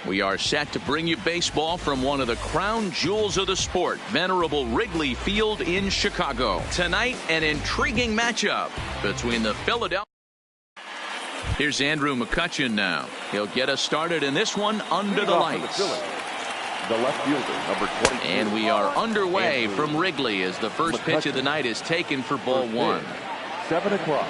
We are set to bring you baseball from one of the crown jewels of the sport, venerable Wrigley Field in Chicago. Tonight, an intriguing matchup between the Philadelphia. Here's Andrew McCutchen now. He'll get us started in this one under the lights. The left fielder, number 22. And we are underway from Wrigley as the first pitch of the night is taken for ball one. 7 o'clock.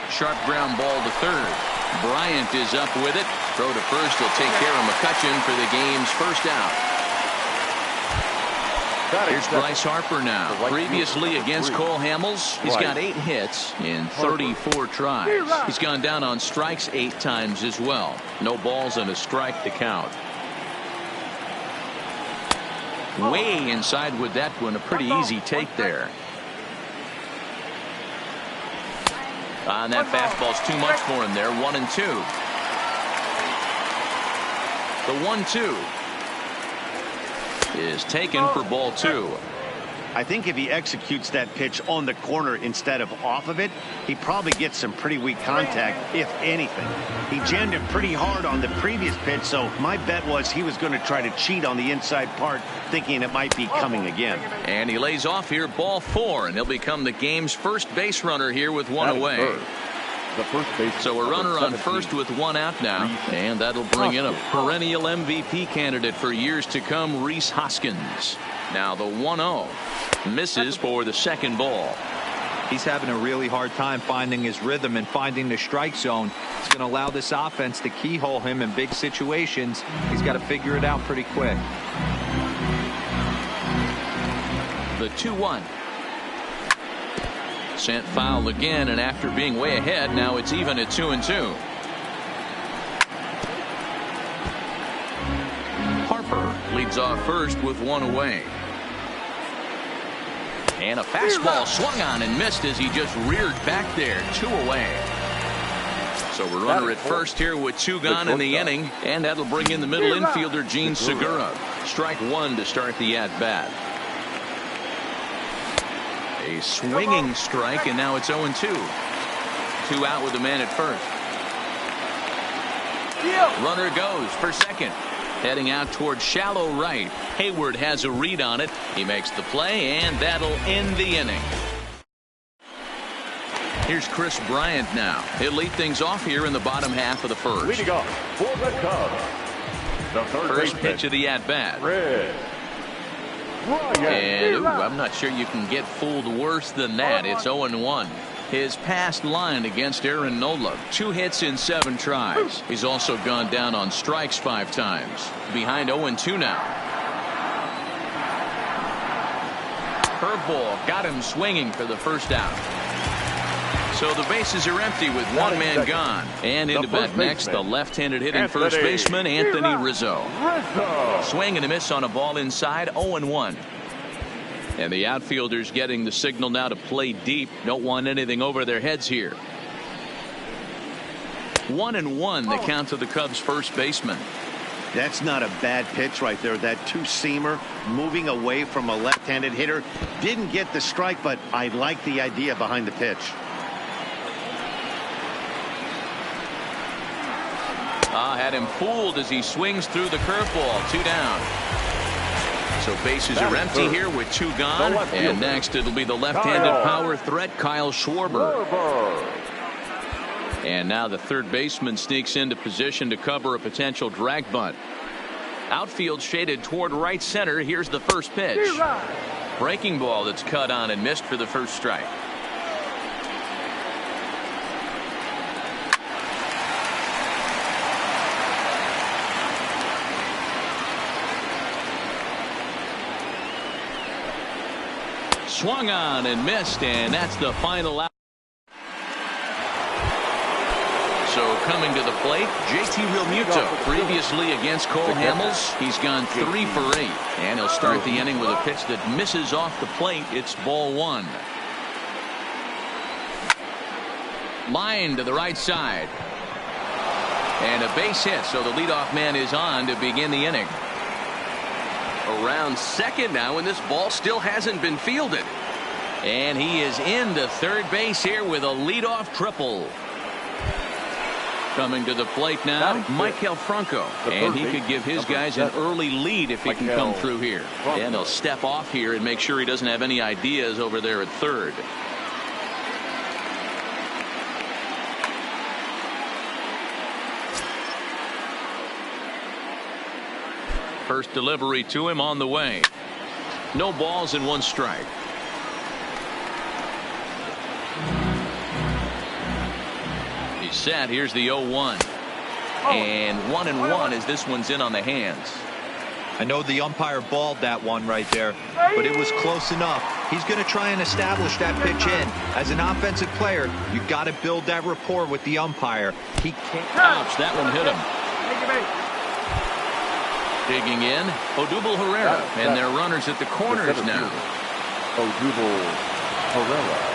Sharp ground ball to third. Bryant is up with it. Throw to first will take care of McCutchen for the game's first out. Here's Bryce Harper now. Previously against Cole Hamels, he's got 8 hits in 34 tries. He's gone down on strikes 8 times as well. No balls and a strike to count. Way inside with that one. A pretty easy take there. And that fastball's too much for him there. 1-2. The 1-2 is taken for ball 2. I think if he executes that pitch on the corner instead of off of it, he probably gets some pretty weak contact, if anything. He jammed it pretty hard on the previous pitch, so my bet was he was going to try to cheat on the inside part, thinking it might be coming again. And he lays off here, ball 4, and he'll become the game's first base runner here with one away. So a runner on first with 1 out now, and that'll bring in a perennial MVP candidate for years to come, Rhys Hoskins. Now the 1-0 misses for the second ball. He's having a really hard time finding his rhythm and finding the strike zone. It's going to allow this offense to keyhole him in big situations. He's got to figure it out pretty quick. The 2-1. Sent foul again, and after being way ahead, now it's even at 2-2. Harper leads off first with 1 away. And a fastball swung on and missed as he just reared back there. 2 away. So a runner at first here with 2 gone in the inning, and that'll bring in the middle infielder, Gene Segura. Strike 1 to start the at-bat. A swinging strike, and now it's 0-2. 2 out with the man at first. Runner goes for second. Heading out towards shallow right. Hayward has a read on it. He makes the play, and that'll end the inning. Here's Chris Bryant now. He'll lead things off here in the bottom half of the first. Leading off for the Cubs, the first pitch of the at-bat. And I'm not sure you can get fooled worse than that. It's 0-1. His past line against Aaron Nola, 2 hits in 7 tries. He's also gone down on strikes 5 times. Behind 0-2 now. Curveball got him swinging for the first out. So the bases are empty with 1 man gone. And into bat next, the left-handed hitting first baseman, Anthony Rizzo. Swing and a miss on a ball inside, 0-1. And the outfielders getting the signal now to play deep. Don't want anything over their heads here. 1-1 the count to the Cubs first baseman. That's not a bad pitch right there. That 2-seamer moving away from a left-handed hitter. Didn't get the strike, but I like the idea behind the pitch. Had him fooled as he swings through the curveball. 2 down. So bases are empty here with 2 gone. And next it'll be the left-handed power threat, Kyle Schwarber. And now the third baseman sneaks into position to cover a potential drag bunt. Outfield shaded toward right center. Here's the first pitch. Breaking ball that's cut on and missed for the first strike. Swung on and missed, and that's the final out. So coming to the plate, JT Realmuto. Previously against Cole Hamels, he's gone 3 for 8. And he'll start the inning with a pitch that misses off the plate. It's ball 1. Line to the right side. And a base hit, so the leadoff man is on to begin the inning. Around second now, and this ball still hasn't been fielded. And he is into third base here with a leadoff triple. Coming to the plate now, Michael Franco. And he could give his guys an early lead if he can come through here. And he'll step off here and make sure he doesn't have any ideas over there at third. First delivery to him on the way. No balls and one strike. He's set. Here's the 0-1. And 1-1 as this one's in on the hands. I know the umpire balled that one right there, but it was close enough. He's going to try and establish that pitch in. As an offensive player, you got to build that rapport with the umpire. He can't. Ouch, that one hit him. Digging in, Odubel Herrera, and they're runners at the corners now. Odubel Herrera.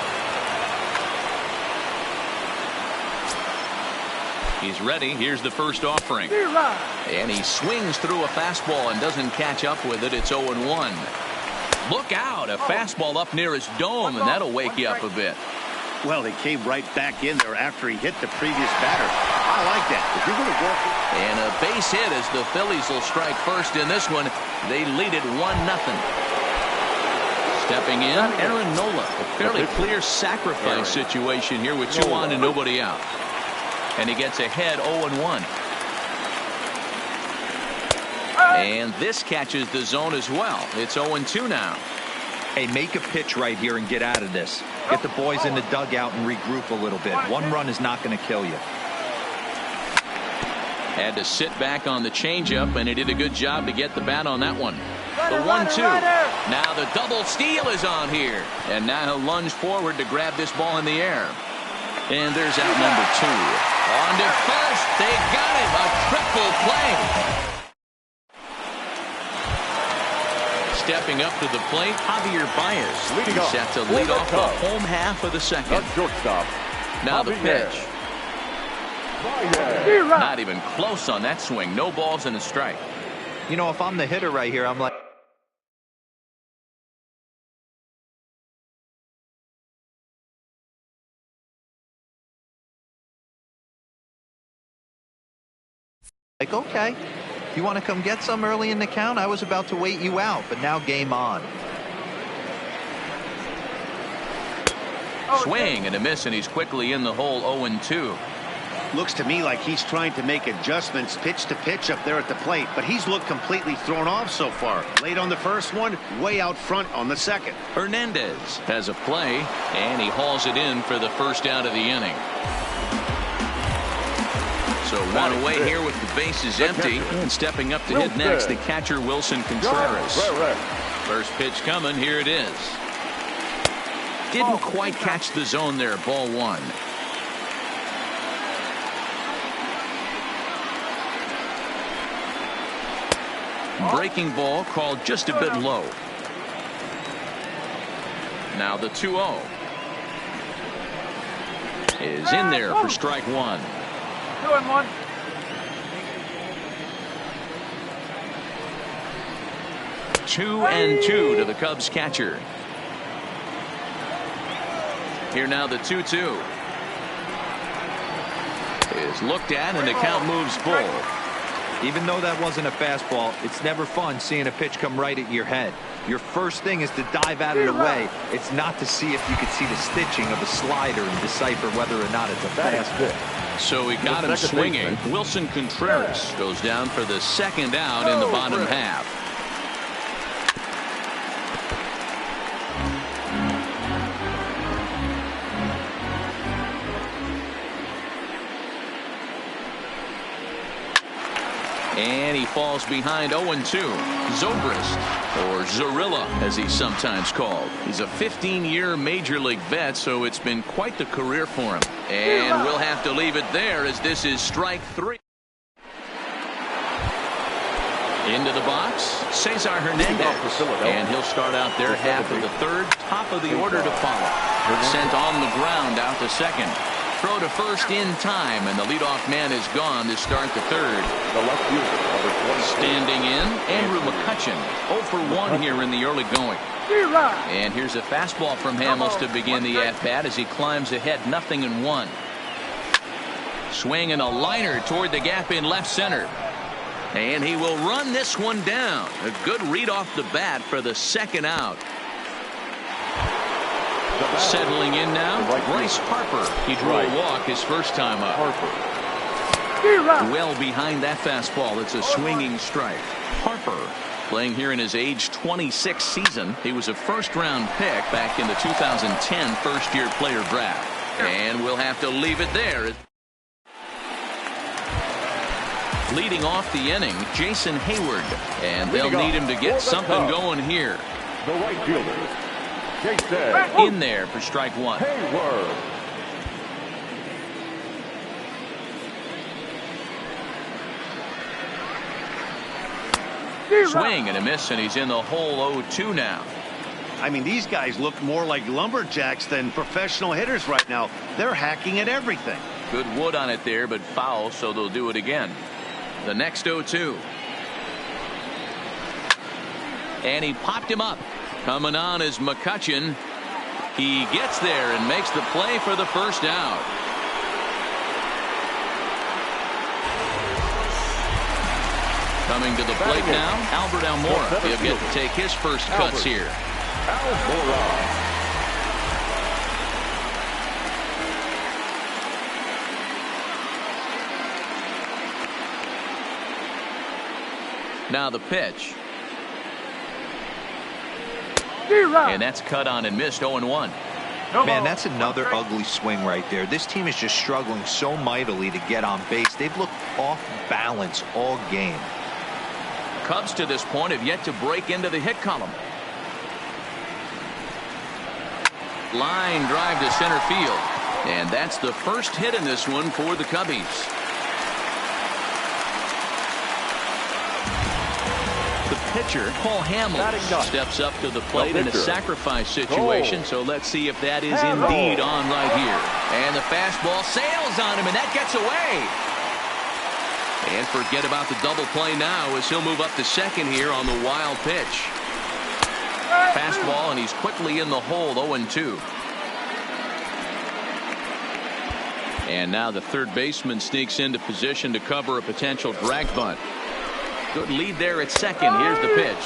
He's ready. Here's the first offering. And he swings through a fastball and doesn't catch up with it. It's 0-1. Look out, a fastball up near his dome, and that'll wake you up a bit. Well, he came right back in there after he hit the previous batter. I like that. If you're going to work. And a base hit as the Phillies will strike first in this one. They lead it 1-0. Stepping in, Aaron Nola. A fairly clear sacrifice situation here with 2 on and nobody out. And he gets ahead 0-1. And this catches the zone as well. It's 0-2 now. Hey, make a pitch right here and get out of this. Get the boys in the dugout and regroup a little bit. One run is not going to kill you. Had to sit back on the changeup, and he did a good job to get the bat on that one. The 1-2. Now the double steal is on here. And now he'll lunge forward to grab this ball in the air. And there's out number 2. On to first. They got him. A triple play. Stepping up to the plate, Javier Baez. He's set to lead off the home half of the second. Shortstop. Now the pitch. Not even close on that swing. No balls and a strike. You know, if I'm the hitter right here, I'm like, okay, you want to come get some early in the count? I was about to wait you out, but now game on. Swing and a miss, and he's quickly in the hole. 0-2. Looks to me like he's trying to make adjustments pitch to pitch up there at the plate, but he's looked completely thrown off so far. Late on the first one, way out front on the second. Hernandez has a play, and he hauls it in for the first out of the inning. So one away here with the bases empty, and stepping up to hit next, the catcher Wilson Contreras. First pitch coming. Here it is. Didn't quite catch the zone there. Ball 1. Breaking ball called just a bit low. Now the 2-0 is in there for strike 1. 2-1. Two and 2 to the Cubs catcher. Here now the 2-2 is looked at, and the count moves full. Even though that wasn't a fastball, it's never fun seeing a pitch come right at your head. Your first thing is to dive out of the way. It's not to see if you could see the stitching of a slider and decipher whether or not it's a fastball. So he got him swinging. Wilson Contreras goes down for the second out in the bottom half. And he falls behind 0-2. Zobrist, or Zorilla as he's sometimes called. He's a 15-year major league vet, so it's been quite the career for him. And we'll have to leave it there as this is strike 3. Into the box, Cesar Hernandez. And he'll start out their half of the third, top of the order to follow. Sent on the ground out to second. throw to first in time, and the leadoff man is gone to start the third. The left fielder, number 20. Standing in, Andrew McCutchen. 0 for 1 here in the early going. And here's a fastball from Hamels to begin the at-bat as he climbs ahead 0-1. Swinging a liner toward the gap in left center. And he will run this one down. A good read off the bat for the second out. Settling in now, Bryce Harper. He drew a walk his first time up. Well behind that fastball. It's a swinging strike. Harper playing here in his age 26 season. He was a first-round pick back in the 2010 first-year player draft. And we'll have to leave it there. Leading off the inning, Jason Hayward. And they'll need him to get something going here. The right fielder, Jason. In there for strike one. Hayward. Swing and a miss, and he's in the hole 0-2 now. I mean, these guys look more like lumberjacks than professional hitters right now. They're hacking at everything. Good wood on it there, but foul, so they'll do it again. The next 0-2. And he popped him up. Coming on is McCutchen. He gets there and makes the play for the first out. Coming to the plate now, Albert Almora. He'll get to take his first cuts here. Almora. Now the pitch. And that's cut on and missed. 0-1. Man, that's another ugly swing right there. This team is just struggling so mightily to get on base. They've looked off balance all game. Cubs to this point have yet to break into the hit column. Line drive to center field. And that's the first hit in this one for the Cubbies. The pitcher, Paul Hamels, steps up to the plate in a sacrifice situation. So let's see if that is indeed on right here. And the fastball sails on him, and that gets away. And forget about the double play now as he'll move up to second here on the wild pitch. Fastball, and he's quickly in the hole. 0-2. And now the third baseman sneaks into position to cover a potential drag bunt. Good lead there at second. Here's the pitch.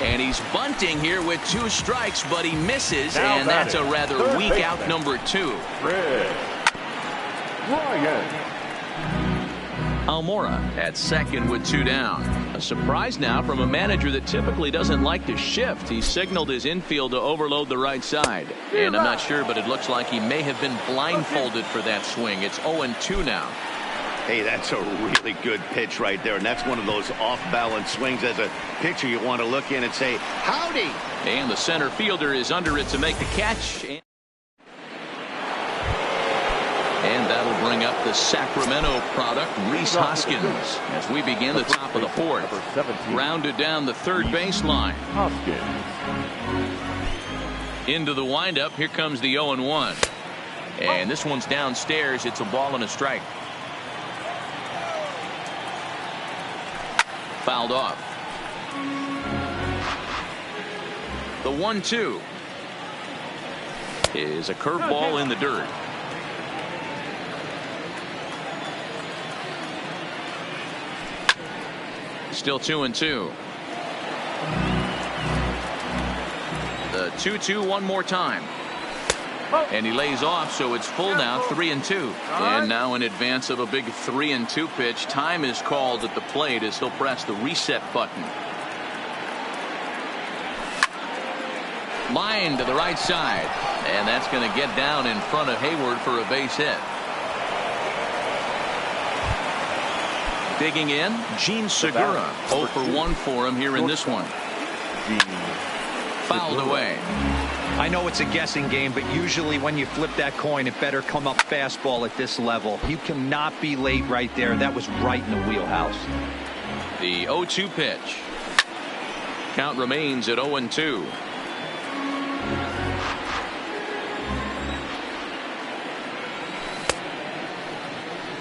And he's bunting here with 2 strikes, but he misses, and that's a rather weak out number 2. Almora at second with 2 down. A surprise now from a manager that typically doesn't like to shift. He signaled his infield to overload the right side. And I'm not sure, but it looks like he may have been blindfolded for that swing. It's 0-2 now. Hey, that's a really good pitch right there, and that's one of those off-balance swings. As a pitcher, you want to look in and say, howdy. And the center fielder is under it to make the catch. And that'll bring up the Sacramento product, Rhys Hoskins, as we begin the top of the fourth. Rounded down the third baseline. Into the windup. Here comes the 0-1. And this one's downstairs. It's a ball and a strike. Fouled off. The 1-2 is a curveball in the dirt. Still 2-2. The 2-2 one more time. And he lays off, so it's full now, 3-2. And now in advance of a big 3-2 pitch, time is called at the plate as he'll press the reset button. Line to the right side. And that's going to get down in front of Hayward for a base hit. Digging in, Gene Segura. 0 for 1 for him here in this one. Fouled away. I know it's a guessing game, but usually when you flip that coin, it better come up fastball at this level. You cannot be late right there. That was right in the wheelhouse. The 0-2 pitch. Count remains at 0-2.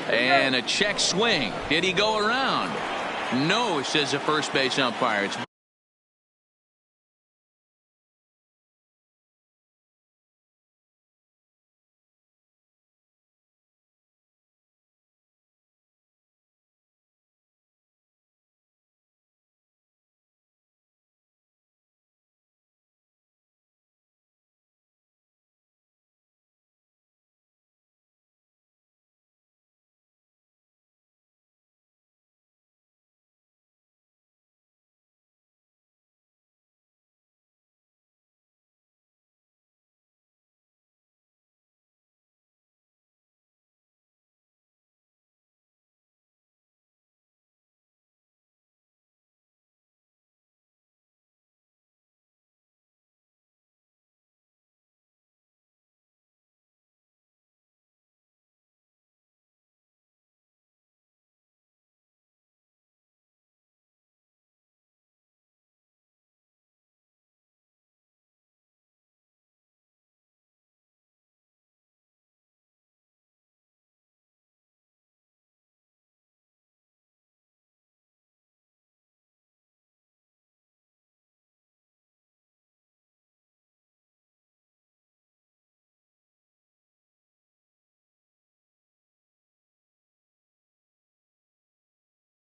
And a check swing. Did he go around? No, says the first base umpire. It's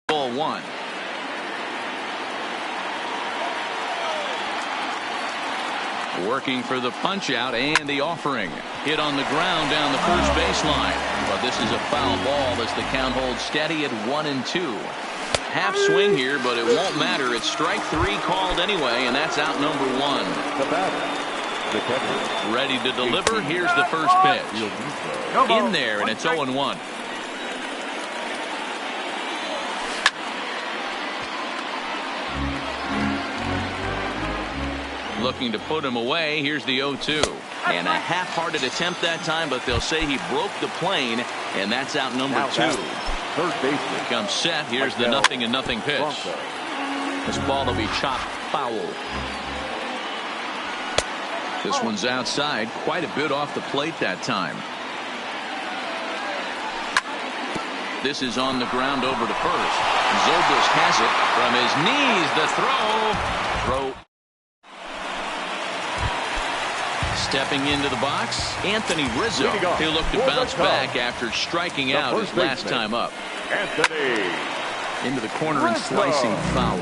ball one. Working for the punch out and the offering. Hit on the ground down the first baseline. But this is a foul ball as the count holds steady at 1-2. Half swing here, but it won't matter. It's strike three called anyway, and that's out number one. The batter, the catcher. Ready to deliver. Here's the first pitch. In there, and it's 0-1. Looking to put him away. Here's the 0-2. And a half-hearted attempt that time, but they'll say he broke the plane, and that's out number two. Third baseman Comes set. Here's the 0-0 pitch. This ball will be chopped foul. This one's outside. Quite a bit off the plate that time. This is on the ground over to first. Zobrist has it from his knees. The throw. Stepping into the box, Anthony Rizzo. He'll look to bounce back after striking out his last time up. Anthony into the corner and slicing foul.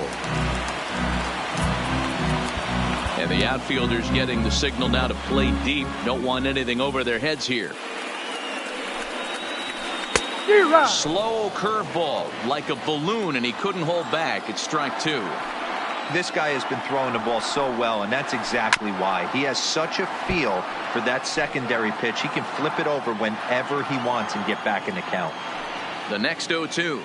And the outfielders getting the signal now to play deep. Don't want anything over their heads here. Slow curveball like a balloon, and he couldn't hold back. It's strike two. This guy has been throwing the ball so well, and that's exactly why. He has such a feel for that secondary pitch. He can flip it over whenever he wants and get back in the count. The next 0-2.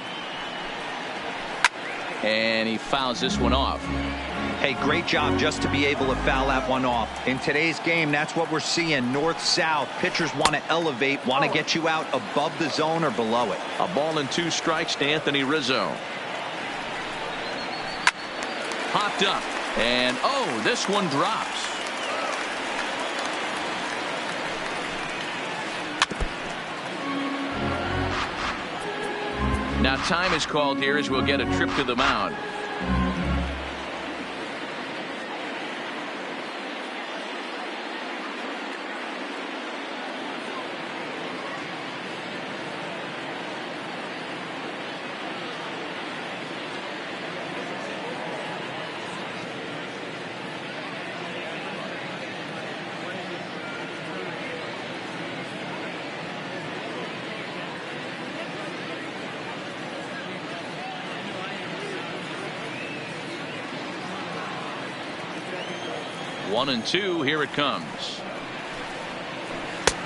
And he fouls this one off. Hey, great job just to be able to foul that one off. In today's game, that's what we're seeing. North-south. Pitchers want to elevate, want to get you out above the zone or below it. A ball and two strikes to Anthony Rizzo. Popped up, and oh, this one drops. Now time is called here as we'll get a trip to the mound. One and two, here it comes.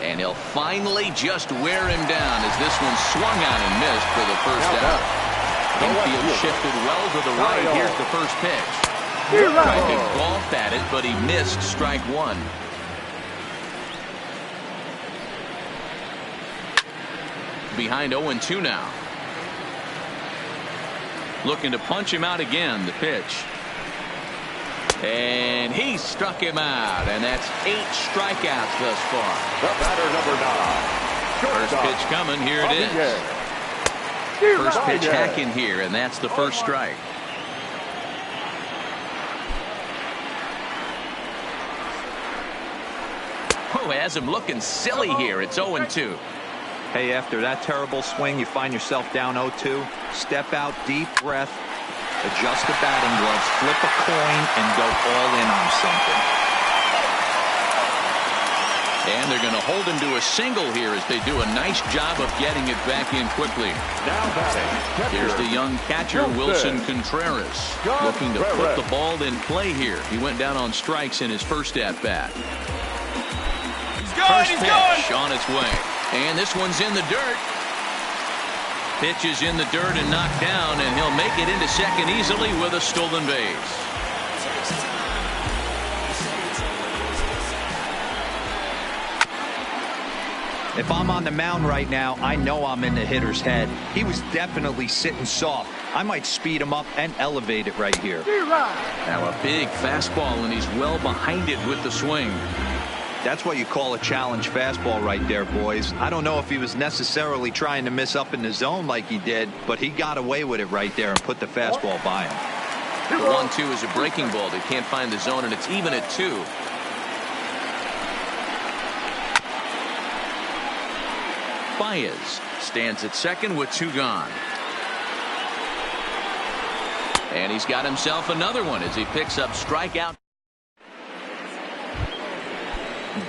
And he'll finally just wear him down as this one swung on and missed for the first out. Infield shifted well to the right. Here's the first pitch. Tried to golf at it, but he missed strike one. Behind 0-2 now. Looking to punch him out again. The pitch. And he struck him out, and that's 8 strikeouts thus far. The batter, number 9. First pitch coming. Here it is. First pitch hacking here, and that's the first strike. Oh, has him looking silly here. It's 0-2. Hey, after that terrible swing, you find yourself down 0-2. Step out, deep breath, adjust the batting gloves, flip a coin, and go all in on something. And they're going to hold him to a single here as they do a nice job of getting it back in quickly. Here's the young catcher, Wilson Contreras, looking to put the ball in play here. He went down on strikes in his first at-bat. First pitch on its way. And this one's in the dirt. Pitch is in the dirt and knocked down, and he'll make it into second easily with a stolen base. If I'm on the mound right now, I know I'm in the hitter's head. He was definitely sitting soft. I might speed him up and elevate it right here. Now a big fastball, and he's well behind it with the swing. That's what you call a challenge fastball right there, boys. I don't know if he was necessarily trying to miss up in the zone like he did, but he got away with it right there and put the fastball by him. The 1-2 is a breaking ball. They can't find the zone, and it's even at 2. Baez stands at second with 2 gone. And he's got himself another one as he picks up strikeout.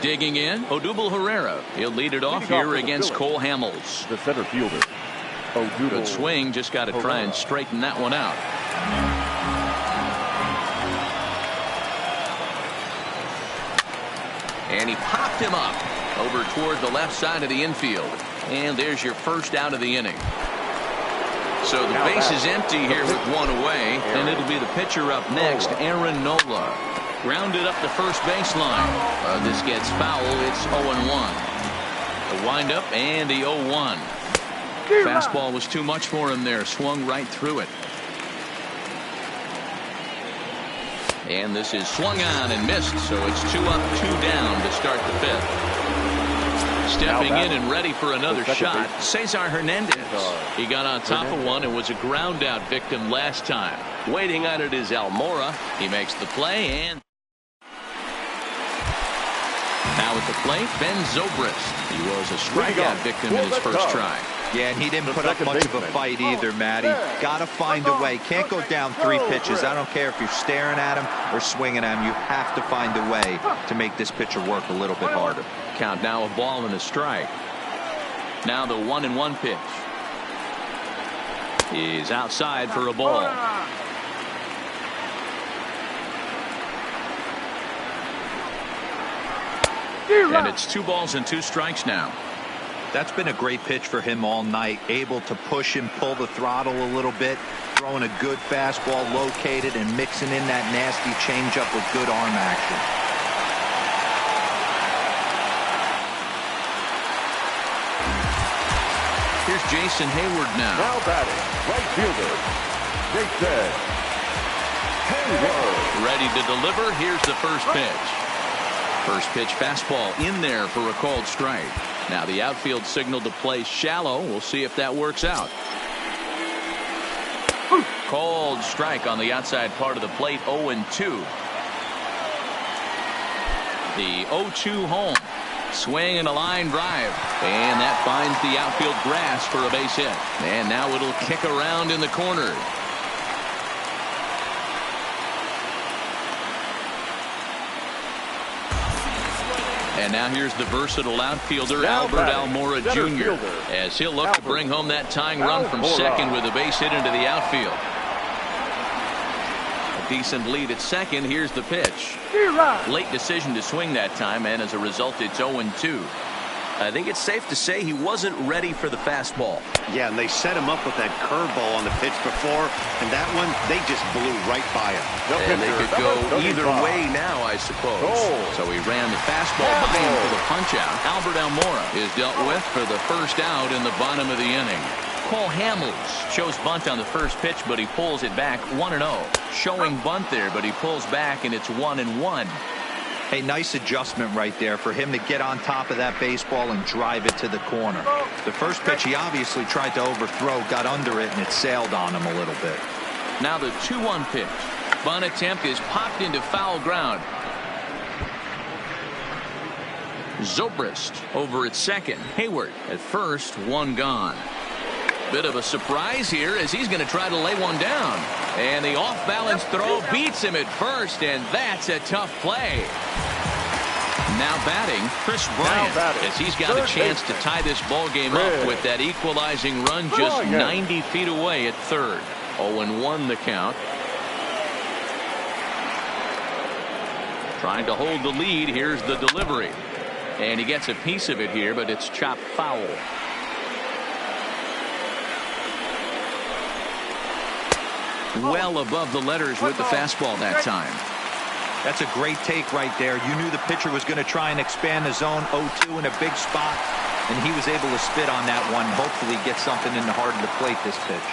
Digging in, Odubel Herrera. He'll lead it off here against Cole Hamels. The center fielder. Good swing, just got to try and straighten that one out. And he popped him up over toward the left side of the infield. And there's your first out of the inning. So the base is empty here with 1 away, and it'll be the pitcher up next, Aaron Nola. Grounded up the first baseline. This gets foul. It's 0-1. The windup and the 0-1. Fastball was too much for him there. Swung right through it. And this is swung on and missed, so it's 2 up, 2 down to start the 5th. Stepping in and ready for another shot, Cesar Hernandez. He got on top of one and was a ground out victim last time. Waiting on it is Almora. He makes the play, and now at the plate, Ben Zobrist. He was a strikeout victim in his first try. Yeah, and he didn't put up much of a fight either, Matty. Got to find a way. Can't go down 3 pitches. I don't care if you're staring at him or swinging at him. You have to find a way to make this pitcher work a little bit harder. Count now a ball and a strike. Now the 1-1 pitch. He's outside for a ball. And it's 2 balls and 2 strikes now. That's been a great pitch for him all night. Able to push and pull the throttle a little bit. Throwing a good fastball located and mixing in that nasty changeup with good arm action. Here's Jason Hayward now. Now batting, right fielder, Jason Hayward. Ready to deliver. Here's the first pitch. First pitch fastball in there for a called strike. Now the outfield signal to play shallow. We'll see if that works out. Called strike on the outside part of the plate. 0-2. The 0-2 home. Swing and a line drive. And that finds the outfield grass for a base hit. And now it'll kick around in the corner. And now here's the versatile outfielder, Albert Almora Jr., as he'll look to bring home that tying run from second with a base hit into the outfield. A decent lead at second. Here's the pitch. Late decision to swing that time, and as a result, it's 0-2. I think it's safe to say he wasn't ready for the fastball. Yeah, and they set him up with that curveball on the pitch before, and that one, they just blew right by him. And they could go either way now, I suppose. So he ran the fastball by him for the punch-out. Albert Almora is dealt with for the first out in the bottom of the inning. Cole Hamels shows bunt on the first pitch, but he pulls it back 1-0. Showing bunt there, but he pulls back, and it's 1-1. Hey, nice adjustment right there for him to get on top of that baseball and drive it to the corner. The first pitch he obviously tried to overthrow, got under it, and it sailed on him a little bit. Now the 2-1 pitch. Bunt attempt is popped into foul ground. Zobrist over at second. Hayward at first, one gone. Bit of a surprise here as he's going to try to lay one down. And the off-balance throw beats him at first, and that's a tough play. Now batting, Chris Bryant, as he's got a chance to tie this ball game up with that equalizing run just 90 feet away at third. 0-1 the count. Trying to hold the lead. Here's the delivery. And he gets a piece of it here, but it's chopped foul. Well above the letters with the fastball that time. That's a great take right there. You knew the pitcher was going to try and expand the zone 0-2 in a big spot, and he was able to spit on that one. Hopefully get something in the heart of the plate this pitch.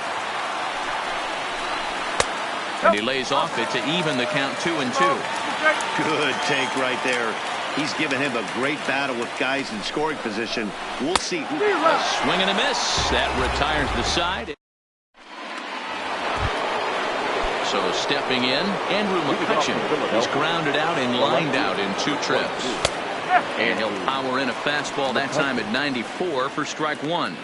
And he lays off it to even the count 2-2. Good take right there. He's given him a great battle with guys in scoring position. We'll see. A swing and a miss. That retires the side. So stepping in, Andrew McCutchen. He's grounded out and lined out in 2 trips. And he'll power in a fastball that time at 94 for strike 1.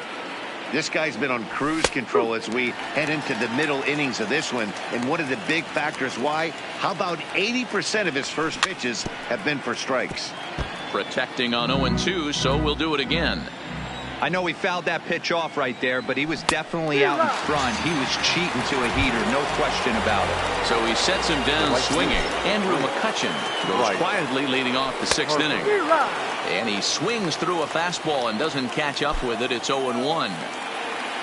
This guy's been on cruise control as we head into the middle innings of this one. And one of the big factors why, how about 80% of his first pitches have been for strikes? Protecting on 0-2, so we'll do it again. I know he fouled that pitch off right there, but he was definitely out in front. He was cheating to a heater, no question about it. So he sets him down swinging. Andrew McCutchen goes quietly leading off the 6th inning. And he swings through a fastball and doesn't catch up with it. It's 0-1.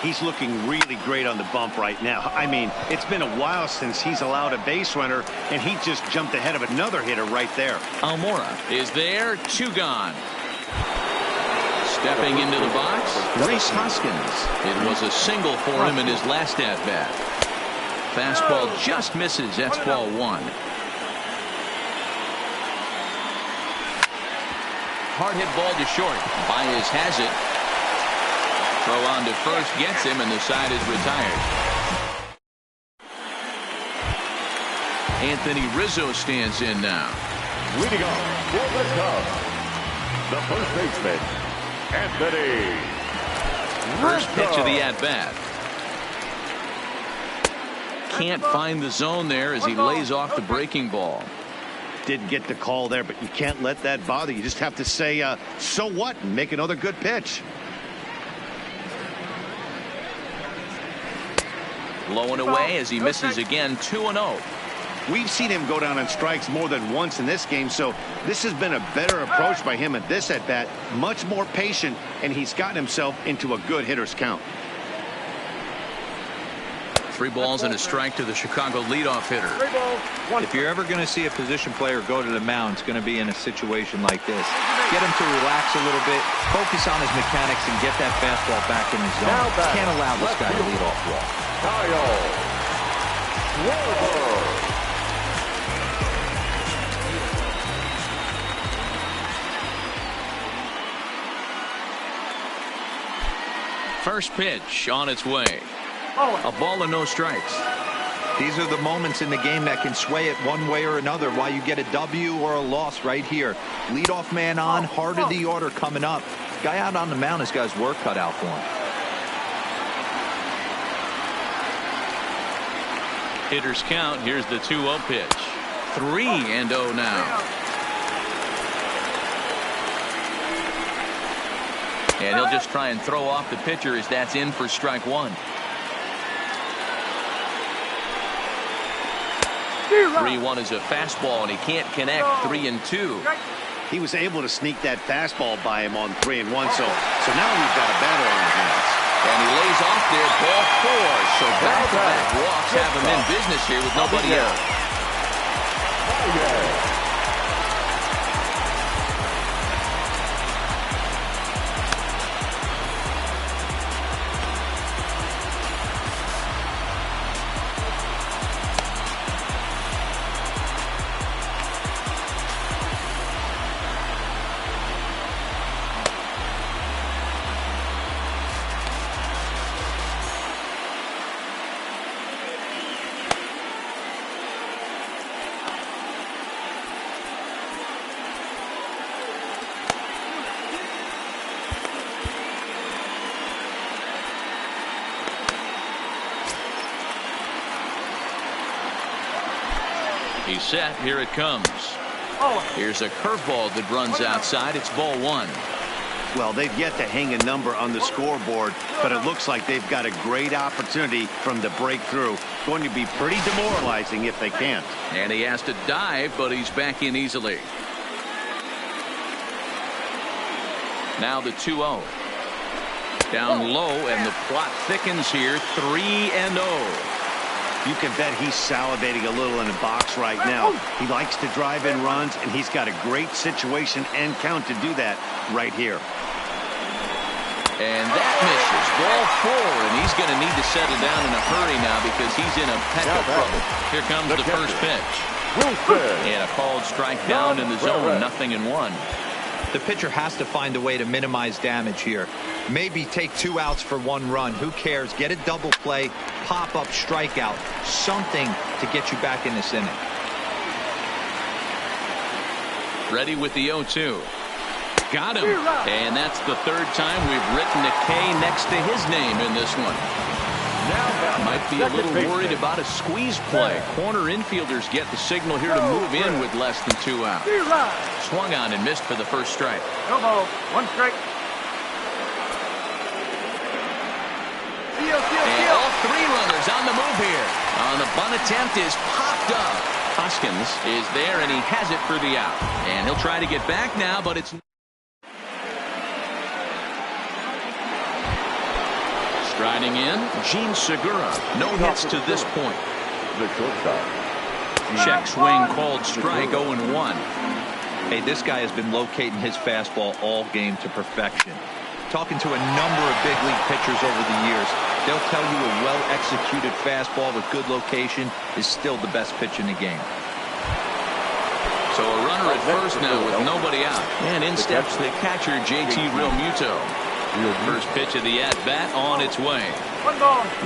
He's looking really great on the bump right now. I mean, it's been a while since he's allowed a base runner, and he just jumped ahead of another hitter right there. Almora is there, 2 gone. Stepping into the box, Rhys Hoskins. It was a single for him in his last at-bat. Fastball just misses. That's ball 1. Hard hit ball to short. Baez has it. Throw on to first gets him, and the side is retired. Anthony Rizzo stands in now. Leading off for the Cubs, the first baseman, Anthony First pitch of the at-bat. Can't find the zone there as he lays off the breaking ball. Did get the call there, but you can't let that bother you. Just have to say, so what, and make another good pitch. Low and away as he misses again, 2-0. We've seen him go down on strikes more than once in this game, so this has been a better approach by him at this at-bat. Much more patient, and he's gotten himself into a good hitter's count. 3 balls and a strike to the Chicago leadoff hitter. If you're ever going to see a position player go to the mound, it's going to be in a situation like this. Get him to relax a little bit, focus on his mechanics, and get that fastball back in his zone. Can't allow this guy to lead off walk. First pitch on its way. A ball and no strikes. These are the moments in the game that can sway it one way or another, why you get a W or a loss right here. Leadoff man on, heart of the order coming up. Guy out on the mound has got his work cut out for him. Hitters count. Here's the 2-0 pitch. 3-0 now. And he'll just try and throw off the pitcher as that's in for strike 1. 3-1 is a fastball, and he can't connect. 3-2. He was able to sneak that fastball by him on 3-1, so now we've got a battle on our hands. And he lays off there, ball 4. So back-to-back walks have him in business here with nobody out. He's set. Here it comes. Here's a curveball that runs outside. It's ball 1. Well, they've yet to hang a number on the scoreboard, but it looks like they've got a great opportunity from the breakthrough. Going to be pretty demoralizing if they can't. And he has to dive, but he's back in easily. Now the 2-0. Down low, and the plot thickens here. 3-0. You can bet he's salivating a little in the box right now. He likes to drive in runs, and he's got a great situation and count to do that right here. And that misses. Ball 4, and he's going to need to settle down in a hurry now because he's in a peck of trouble. Here comes the first pitch. And a called strike down in the zone. 0-1. The pitcher has to find a way to minimize damage here. Maybe take 2 outs for 1 run. Who cares? Get a double play, pop up, strikeout. Something to get you back in this inning. Ready with the 0-2. Got him. And that's the 3rd time we've written a K next to his name in this one. Might be a little worried about a squeeze play. Corner infielders get the signal here to move in with less than 2 outs. Swung on and missed for the first strike. No ball. 1 strike. And all 3 runners on the move here. On the bunt attempt is popped up. Hoskins is there, and he has it for the out. And he'll try to get back now, but it's... Striding in, Gene Segura. No hits to this point. The shortstop. Check swing called strike. 0-1. Hey, this guy has been locating his fastball all game to perfection. Talking to a number of big league pitchers over the years, they'll tell you a well-executed fastball with good location is still the best pitch in the game. So a runner at first now with nobody out. And in steps the catcher, geee-mulah2k3's. First pitch of the at-bat on its way.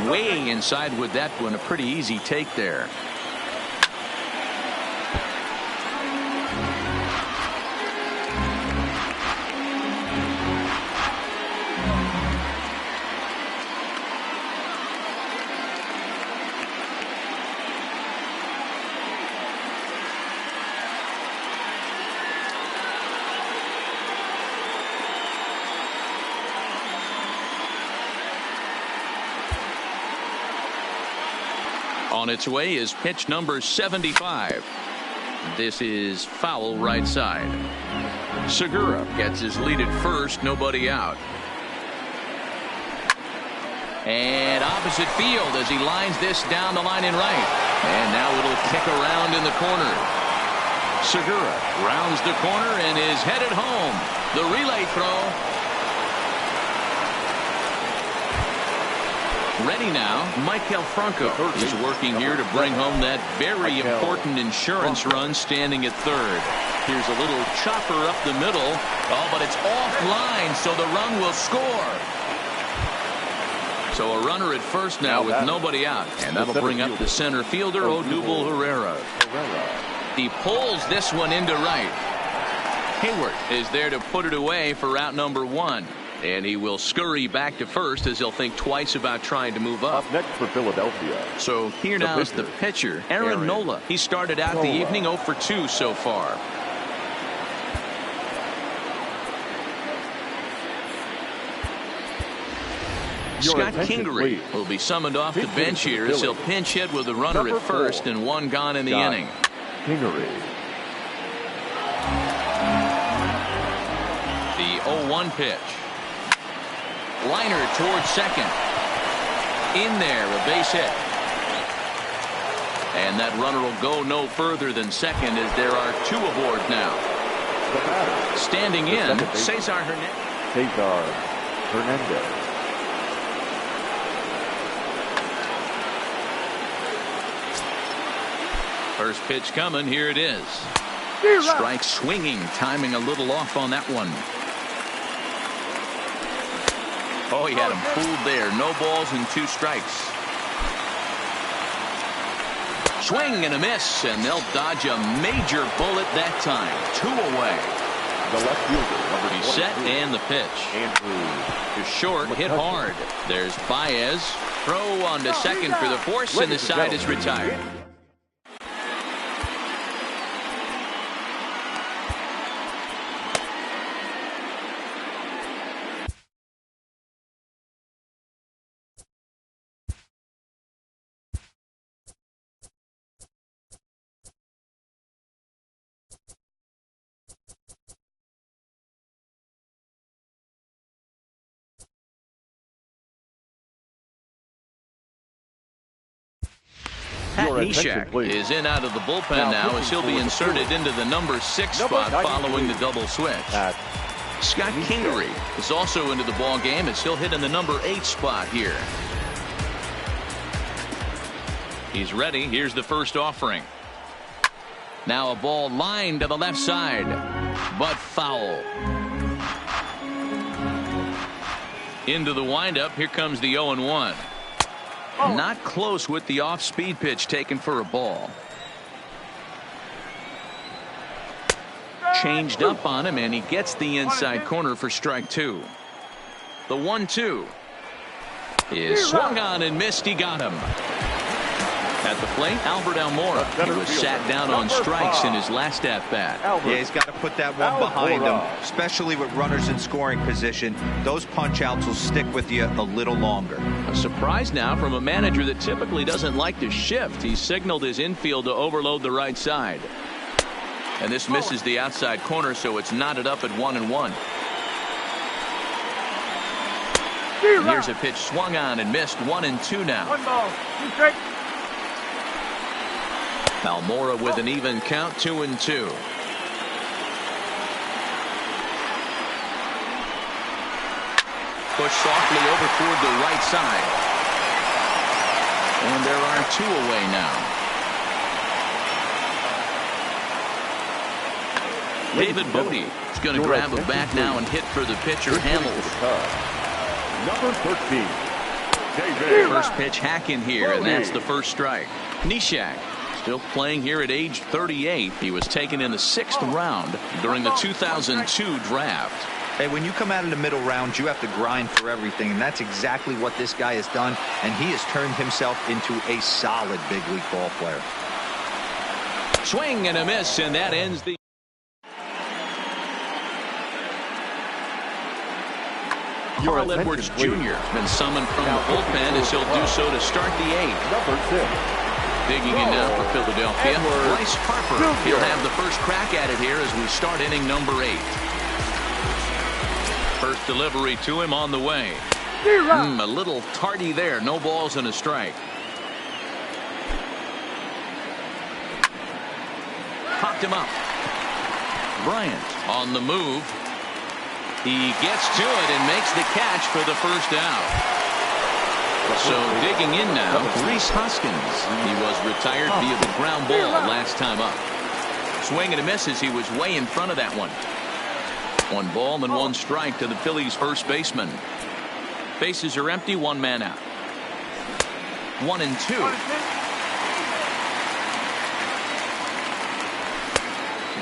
Way inside with that one. A pretty easy take there. On its way is pitch number 75. This is foul right side. Segura gets his lead at first, nobody out. And opposite field as he lines this down the line in right. And now it'll kick around in the corner. Segura rounds the corner and is headed home. The relay throw. Ready now, Michael Franco is working here to bring home that very important insurance run, standing at 3rd. Here's a little chopper up the middle. Oh, but it's offline, so the run will score. So a runner at first now with nobody out, and that'll bring up the center fielder, Odubel Herrera. He pulls this one into right. Hayward is there to put it away for out number 1. And he will scurry back to first as he'll think twice about trying to move up. Up next for Philadelphia. So here now is the pitcher, Aaron Nola. He started out the evening 0 for 2 so far. Scott Kingery will be summoned off the bench here as he'll pinch hit with a runner at first and 1 gone in the inning. Kingery. The 0-1 pitch. Liner towards second. In there, a base hit. And that runner will go no further than second as there are 2 aboard now. Standing in, Cesar Hernandez. First pitch coming. Here it is. Strike swinging. Timing a little off on that one. Oh, he had him fooled there. No balls and 2 strikes. Swing and a miss, and they'll dodge a major bullet that time. 2 away. The left fielder, He's set, and the pitch. To short, hit hard. There's Baez. Throw on to second for the force, and the side is retired. Pat Your attention, Neshek please. is in out of the bullpen now as he'll be inserted into the number 6 spot following the double switch. Scott Kingery is also into the ball game as he'll hit in the number 8 spot here. He's ready. Here's the first offering. Now a ball lined to the left side, but foul. Into the windup. Here comes the 0-1. Not close with the off-speed pitch taken for a ball. Changed up on him, and he gets the inside corner for strike 2. The 1-2 is swung on and missed. He got him. At the plate, Albert Almora. He was sat down on strikes in his last at-bat. Yeah, he's got to put that one behind him, especially with runners in scoring position. Those punch-outs will stick with you a little longer. A surprise now from a manager that typically doesn't like to shift. He signaled his infield to overload the right side. And this misses the outside corner, so it's knotted up at 1-1. Here's a pitch swung on and missed. 1-2 now. 1 ball, 2 strikes. Almora with an even count, 2-2. Push softly over toward the right side. And there are 2 away now. David Bodie is going to grab a bat now and hit for the pitcher, Hamels. Number 13, David. First pitch hack in here, and that's the first strike. Neshek still playing here at age 38. He was taken in the 6th round during the 2002 draft. Hey, when you come out in the middle rounds, you have to grind for everything, and that's exactly what this guy has done, and he has turned himself into a solid big league ball player. Swing and a miss, and that ends the Carl Edwards Jr. has been summoned from the bullpen as he'll do so to start the 8th. Number 6. Digging in now for Philadelphia, Bryce Harper. He'll have the first crack at it here as we start inning number 8. First delivery to him on the way. A little tardy there. No balls and a strike. Popped him up. Bryant on the move. He gets to it and makes the catch for the first out. So digging in now, Rhys Hoskins. He was retired via the ground ball last time up. Swing and a miss as he was way in front of that one. 1 ball and 1 strike to the Phillies' first baseman. Bases are empty, 1 man out. 1-2.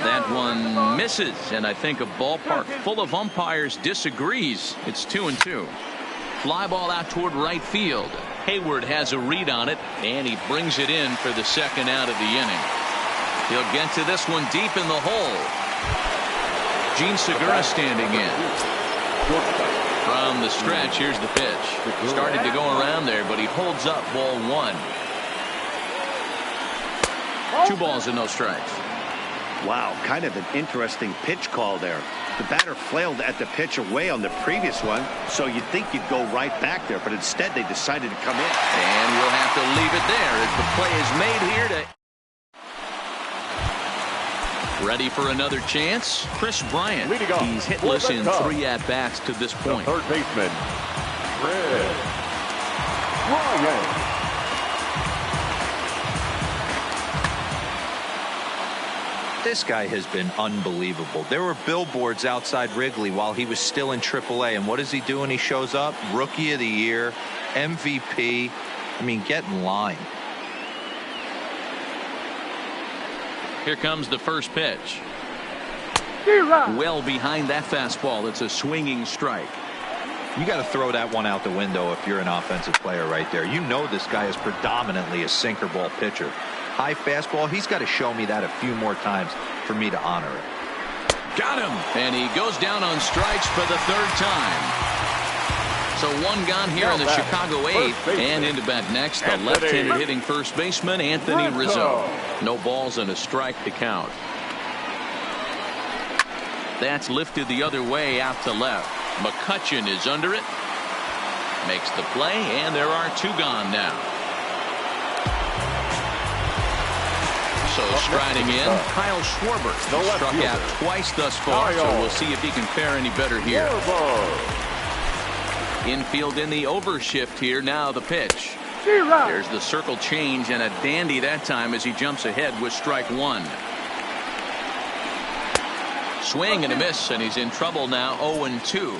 That one misses, and I think a ballpark full of umpires disagrees. It's 2-2. Fly ball out toward right field. Hayward has a read on it, and he brings it in for the second out of the inning. He'll get to this one deep in the hole. Gene Segura standing in. From the stretch, here's the pitch. Started to go around there, but he holds up ball 1. 2 balls and no strikes. Wow, kind of an interesting pitch call there. The batter flailed at the pitch away on the previous one, so you'd think you'd go right back there, but instead they decided to come in. And we'll have to leave it there as the play is made here to... Ready for another chance? Chris Bryant. He's hitless in 3 at-bats to this point. The third baseman, Chris Bryant. This guy has been unbelievable. There were billboards outside Wrigley while he was still in AAA, and what does he do when he shows up? Rookie of the Year, MVP. I mean, get in line. Here comes the first pitch. Well behind that fastball. It's a swinging strike. You got to throw that one out the window if you're an offensive player right there. You know this guy is predominantly a sinker ball pitcher. High fastball, he's got to show me that a few more times for me to honor it. Got him, and he goes down on strikes for the 3rd time. So 1 gone here in the Chicago 8th, and into bat next, the left-handed hitting first baseman, Anthony Rizzo. No balls and a strike to count. That's lifted the other way out to left. McCutchen is under it. Makes the play, and there are 2 gone now. So striding in, Kyle Schwarber. Struck out twice thus far, so we'll see if he can fare any better here. Infield in the overshift here. Now the pitch. There's the circle change, and a dandy that time as he jumps ahead with strike one. Swing and a miss, and he's in trouble now. 0-2.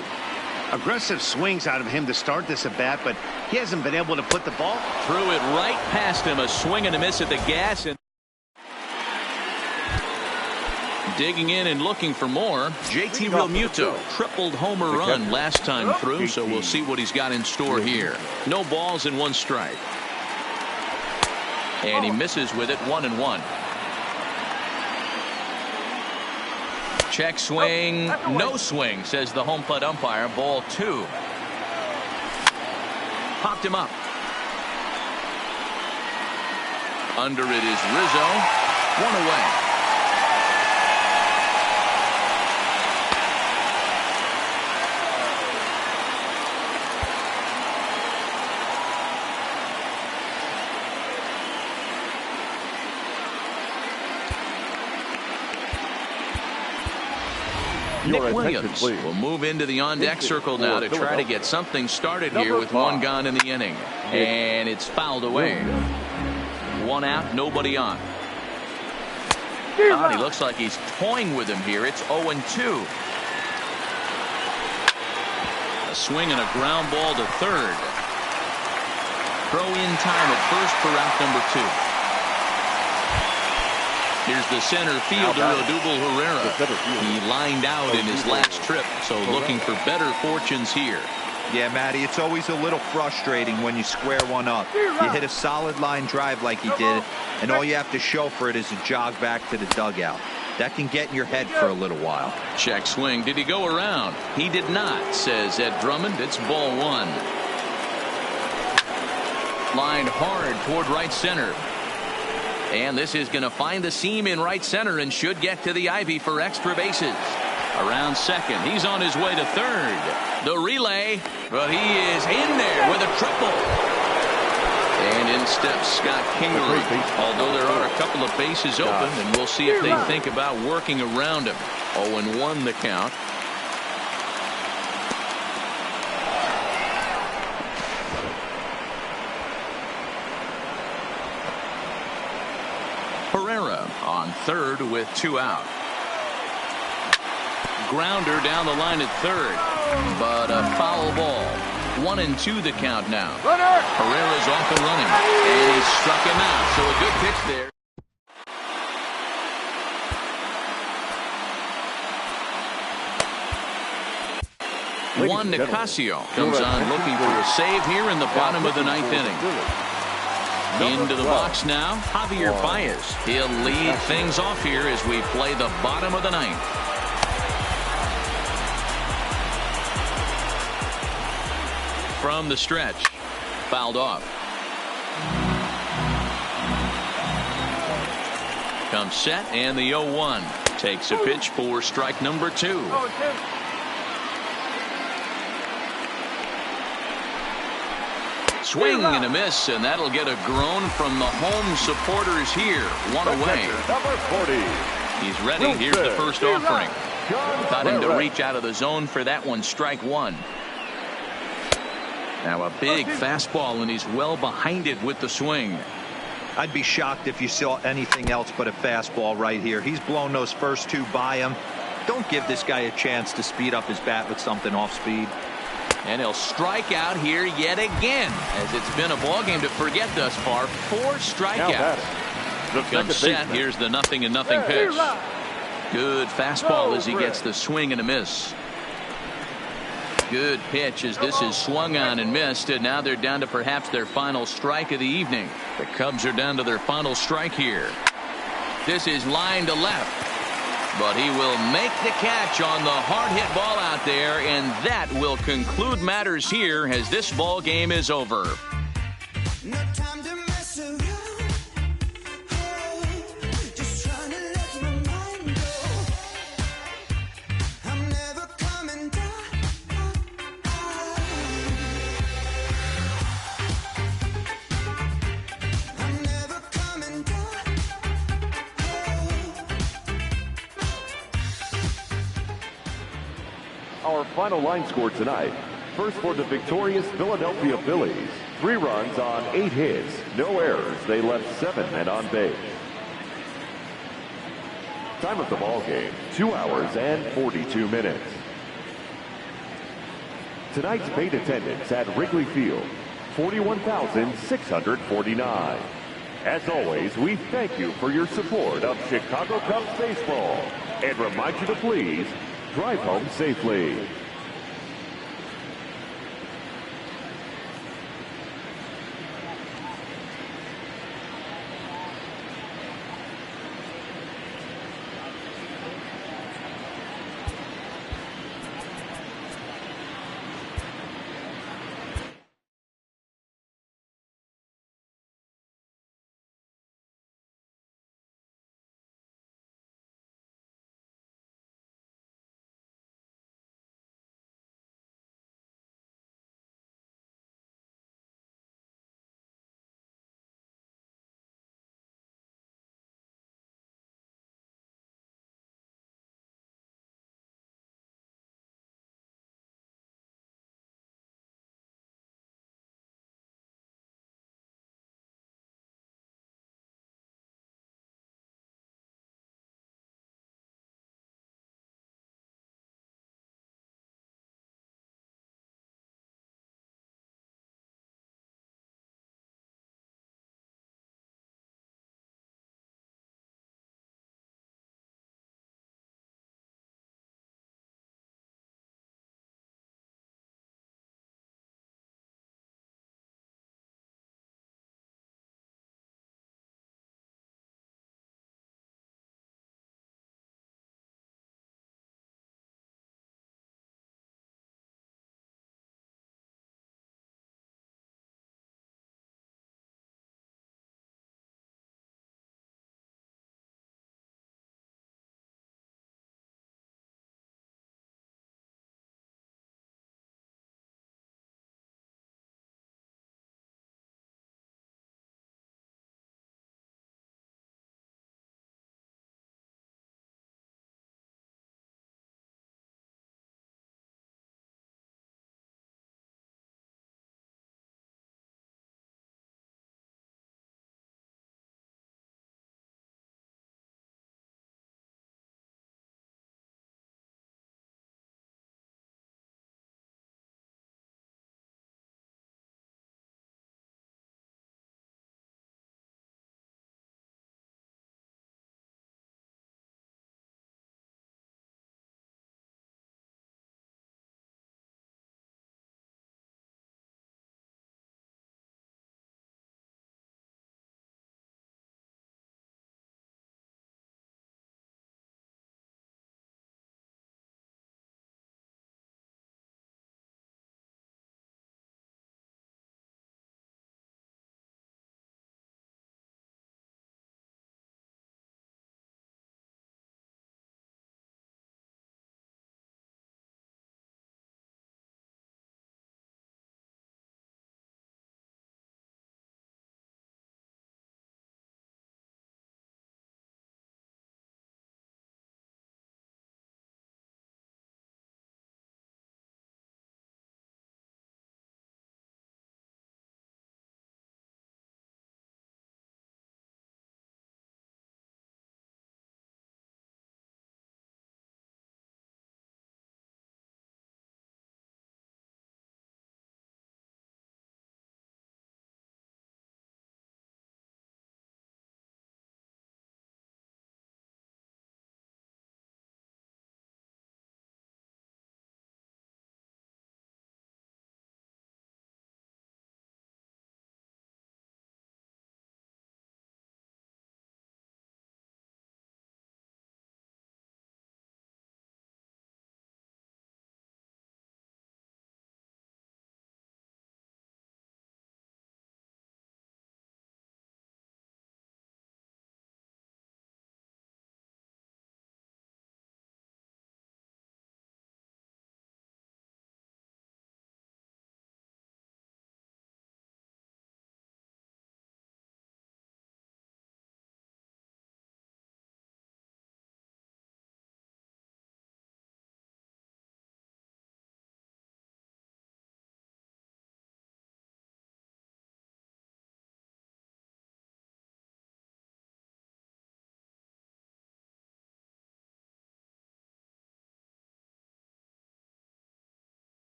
Aggressive swings out of him to start this at bat, but he hasn't been able to put the ball. Threw it right past him. A swing and a miss at the gas. And digging in and looking for more. Geee-mulah2k3's tripled homer run last time through, so we'll see what he's got in store here. No balls and one strike. And he misses with it. 1-1. Check swing. No swing, says the home plate umpire. Ball 2. Popped him up. Under it is Rizzo. 1 away. Nick Williams will move into the on-deck circle now to try to get something started here with 1 gone in the inning. And it's fouled away. 1 out, nobody on. He looks like he's toying with him here. It's 0-2. A swing and a ground ball to third. Throw in time at first for out number 2. Here's the center fielder, Odubel Herrera. He lined out in his last trip, so looking for better fortunes here. Yeah, Matty, it's always a little frustrating when you square one up. You hit a solid line drive like he did, and all you have to show for it is a jog back to the dugout. That can get in your head for a little while. Check swing. Did he go around? He did not, says Ed Drummond. It's ball 1. Lined hard toward right center. And this is going to find the seam in right center and should get to the ivy for extra bases. Around second. He's on his way to third. The relay, but he is in there with a triple. And in steps Scott Kingery. Although there are a couple of bases open, and we'll see if they think about working around him. 0-1 the count. Herrera on third with 2 out. Grounder down the line at third, but a foul ball. 1-2 the count now. Herrera's off and running, and he struck him out, so a good pitch there. Juan Nicasio comes on looking for a save here in the bottom of the 9th inning. Into the box now, Javier Baez. He'll lead things off here as we play the bottom of the 9th. From the stretch, fouled off. Comes set, and the 0-1 takes a pitch for strike number 2. Swing and a miss, and that'll get a groan from the home supporters here. 1 away. He's ready. Here's the first offering. Got him to reach out of the zone for that one. Strike 1. Now a big fastball, and he's well behind it with the swing. I'd be shocked if you saw anything else but a fastball right here. He's blown those first 2 by him. Don't give this guy a chance to speed up his bat with something off speed. And he'll strike out here yet again, as it's been a ball game to forget thus far. 4 strikeouts. Comes set. Here's the 0-0 pitch. Good fastball as he gets the swing and a miss. Good pitch as this is swung on and missed, and now they're down to perhaps their final strike of the evening. The Cubs are down to their final strike here. This is line to left. But he will make the catch on the hard hit ball out there, and that will conclude matters here as this ball game is over. No time to mess around. Just trying to let my mind go. I'm never coming down. I'm never coming down. Our final line score tonight. First for the victorious Philadelphia Phillies. 3 runs on 8 hits. No errors. They left 7 men on base. Time of the ball game, 2 hours and 42 minutes. Tonight's paid attendance at Wrigley Field, 41,649. As always, we thank you for your support of Chicago Cubs baseball and remind you to please drive home safely.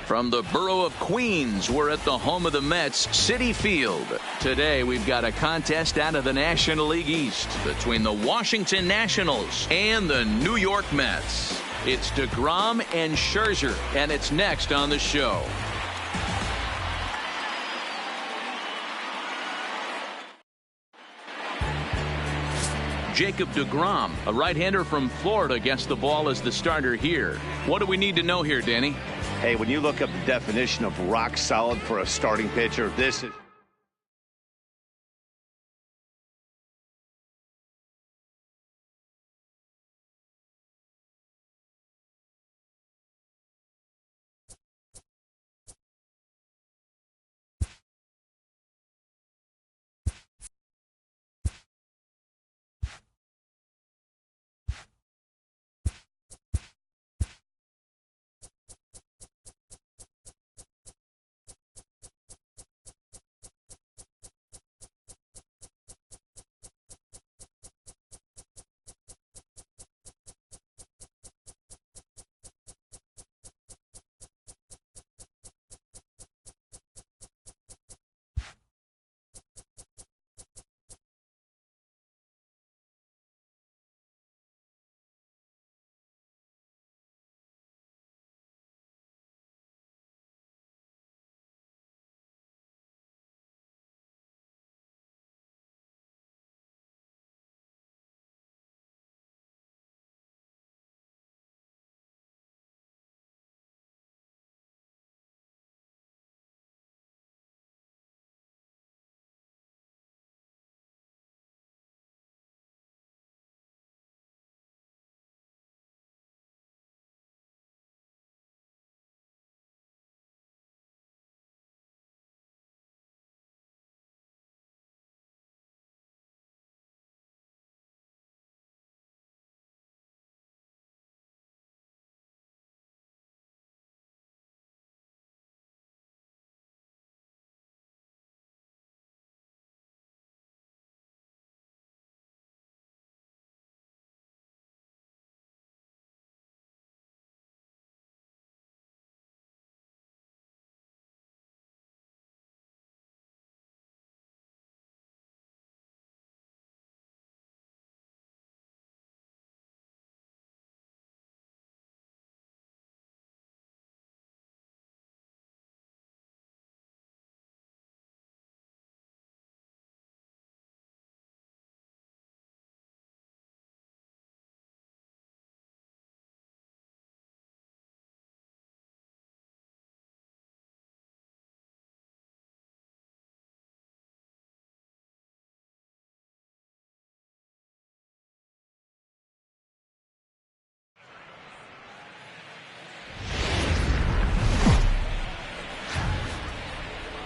From the borough of Queens, we're at the home of the Mets, Citi Field. Today, we've got a contest out of the National League East between the Washington Nationals and the New York Mets. It's DeGrom and Scherzer, and it's next on the show. Jacob DeGrom, a right-hander from Florida, gets the ball as the starter here. What do we need to know here, Danny? Hey, when you look up the definition of rock solid for a starting pitcher, this is...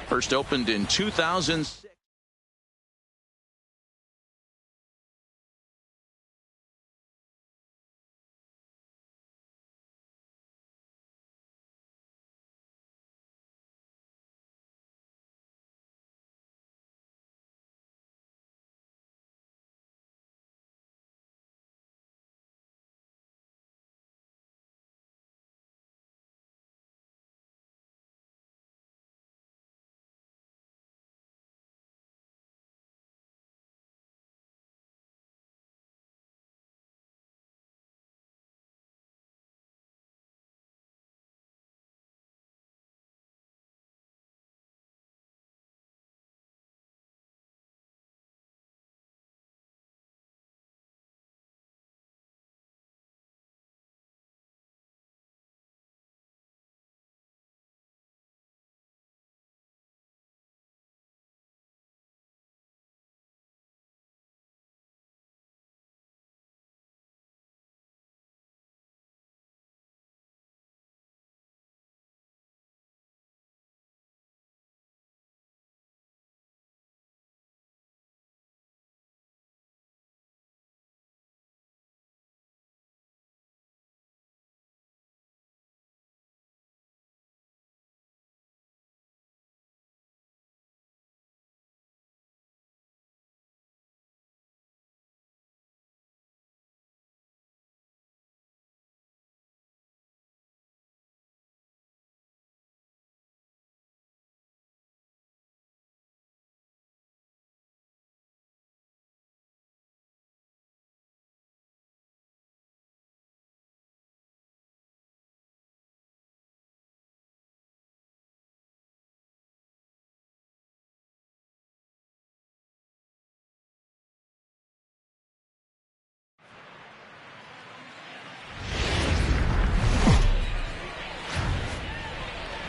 First opened in 2006.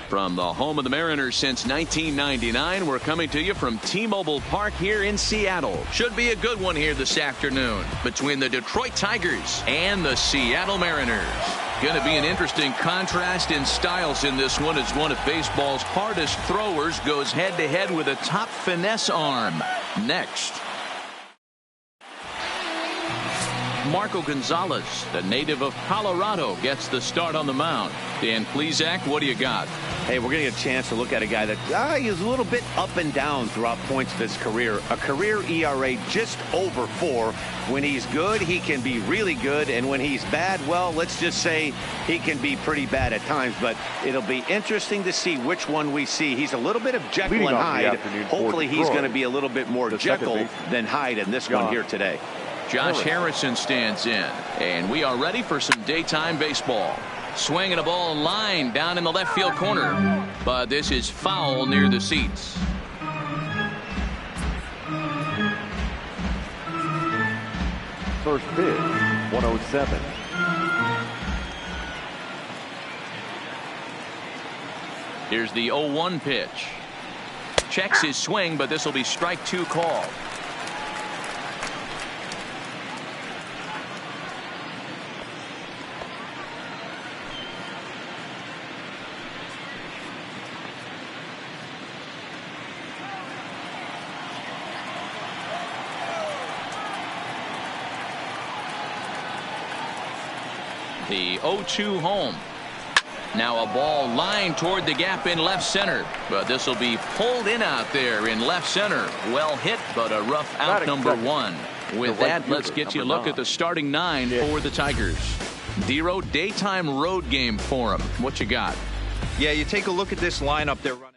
From the home of the Mariners since 1999, we're coming to you from T-Mobile Park here in Seattle. Should be a good one here this afternoon between the Detroit Tigers and the Seattle Mariners. Going to be an interesting contrast in styles in this one as one of baseball's hardest throwers goes head-to-head with a top finesse arm. Next. Marco Gonzalez, the native of Colorado, gets the start on the mound. Dan Plesac, what do you got? Hey, we're going to get a chance to look at a guy that is a little bit up and down throughout points of his career. A career ERA just over 4. When he's good, he can be really good. And when he's bad, well, let's just say he can be pretty bad at times. But it'll be interesting to see which one we see. He's a little bit of Jekyll and Hyde. Hopefully he's going to be a little bit more Jekyll than Hyde in this one here today. Josh Harrison stands in, and we are ready for some daytime baseball. Swinging a ball line down in the left field corner, but this is foul near the seats. First pitch, 107. Here's the 0-1 pitch. Checks his swing, but this will be strike 2 call. The 0-2 home. Now a ball lined toward the gap in left center, but this will be pulled in out there in left center. Well hit, but a rough out number 1. With that, let's get you a look at the starting 9 for the Tigers. Dero, daytime road game for them. What you got? Yeah, you take a look at this lineup they're running.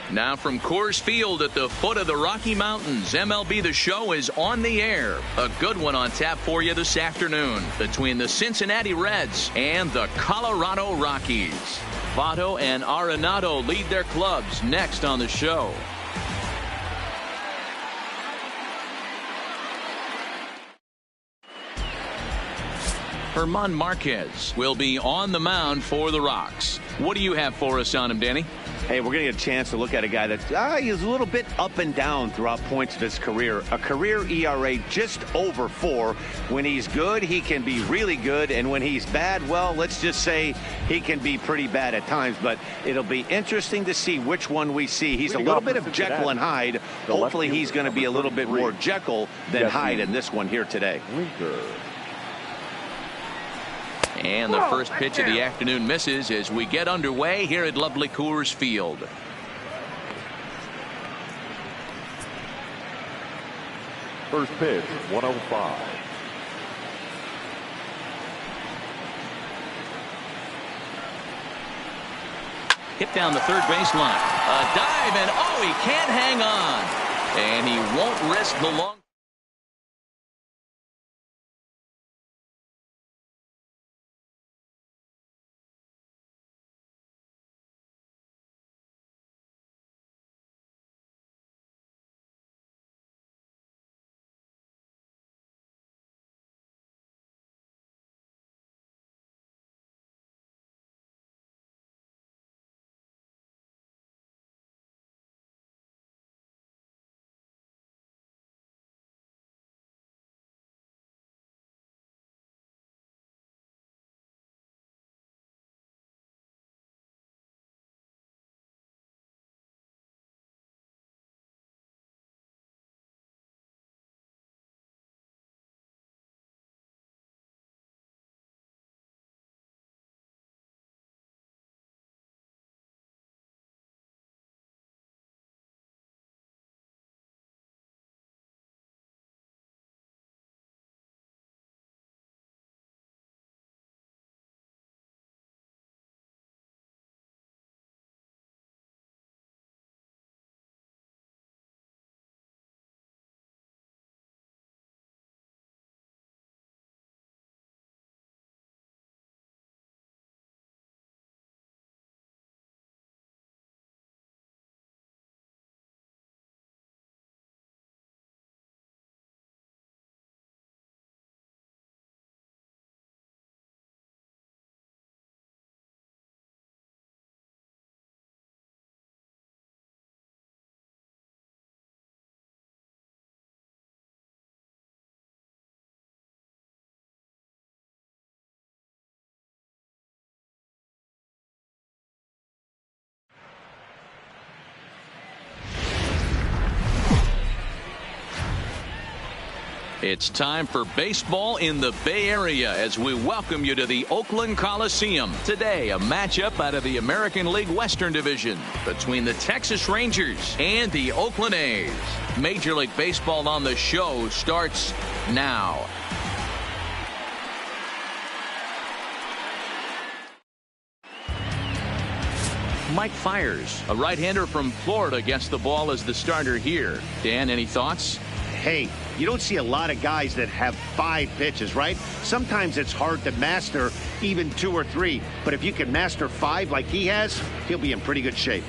Now from Coors Field at the foot of the Rocky Mountains, MLB The Show is on the air. A good one on tap for you this afternoon between the Cincinnati Reds and the Colorado Rockies. Votto and Arenado lead their clubs next on the show. German Marquez will be on the mound for the Rocks. What do you have for us on him, Danny? Hey, we're going to get a chance to look at a guy that is a little bit up and down throughout points of his career. A career ERA just over 4. When he's good, he can be really good. And when he's bad, well, let's just say he can be pretty bad at times. But it'll be interesting to see which one we see. He's a little bit of Jekyll and Hyde. Hopefully he's going to be a little bit more Jekyll than Hyde in this one here today. And the first pitch of the afternoon misses as we get underway here at lovely Coors Field. First pitch, 105. Hit down the third baseline. A dive, and oh, he can't hang on. And he won't risk the long. It's time for baseball in the Bay Area as we welcome you to the Oakland Coliseum. Today, a matchup out of the American League Western Division between the Texas Rangers and the Oakland A's. Major League Baseball on the show starts now. Mike Fiers, a right-hander from Florida, gets the ball as the starter here. Dan, any thoughts? Hey, you don't see a lot of guys that have 5 pitches, right? Sometimes it's hard to master even 2 or 3. But if you can master 5 like he has, he'll be in pretty good shape.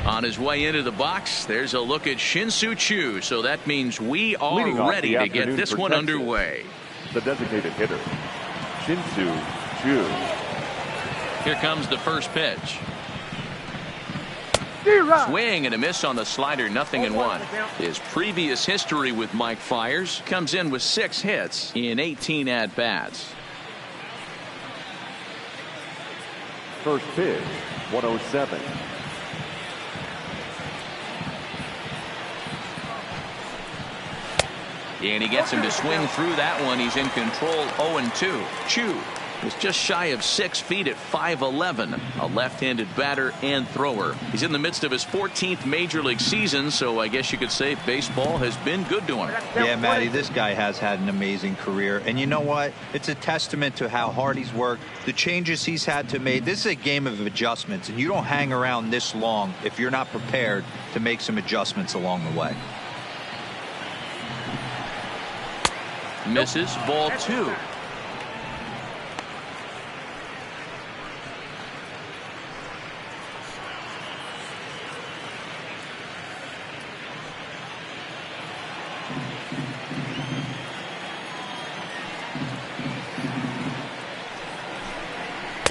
On his way into the box, there's a look at Shin-Soo Choo. So that means we are ready to get this one underway. The designated hitter, Shin-Soo Choo. Here comes the first pitch. Swing and a miss on the slider, 0-1. His previous history with Mike Fiers comes in with 6 hits in 18 at-bats. First pitch, 107. And he gets him to swing through that one. He's in control, 0-2. Choo was just shy of 6 feet at 5'11", a left-handed batter and thrower. He's in the midst of his 14th major league season, so I guess you could say baseball has been good to him. Yeah, Matty, this guy has had an amazing career, and you know what? It's a testament to how hard he's worked, the changes he's had to make. This is a game of adjustments, and you don't hang around this long if you're not prepared to make some adjustments along the way. Misses, ball 2.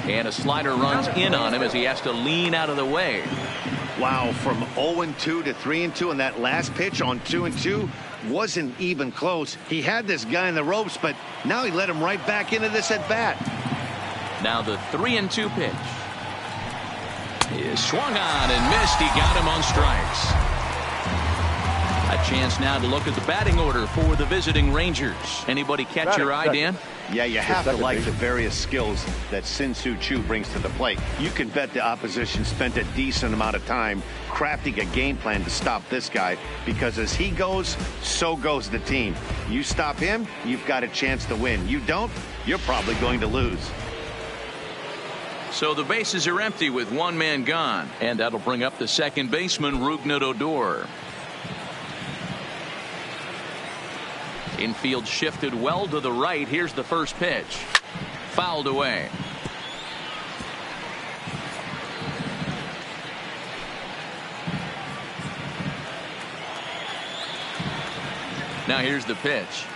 And a slider runs in on him as he has to lean out of the way. Wow, from 0-2 to 3-2, and that last pitch on 2-2 wasn't even close. He had this guy in the ropes, but now he let him right back into this at bat. Now the 3-2 pitch is swung on and missed. He got him on strikes. A chance now to look at the batting order for the visiting Rangers. Anybody catch your eye, Dan? Yeah, you have to like the various skills that Sin-Soo Choo brings to the plate. You can bet the opposition spent a decent amount of time crafting a game plan to stop this guy, because as he goes, so goes the team. You stop him, you've got a chance to win. You don't, you're probably going to lose. So the bases are empty with one man gone, and that'll bring up the second baseman, Rougned Odor. Infield shifted well to the right. Here's the first pitch. Fouled away. Now here's the pitch.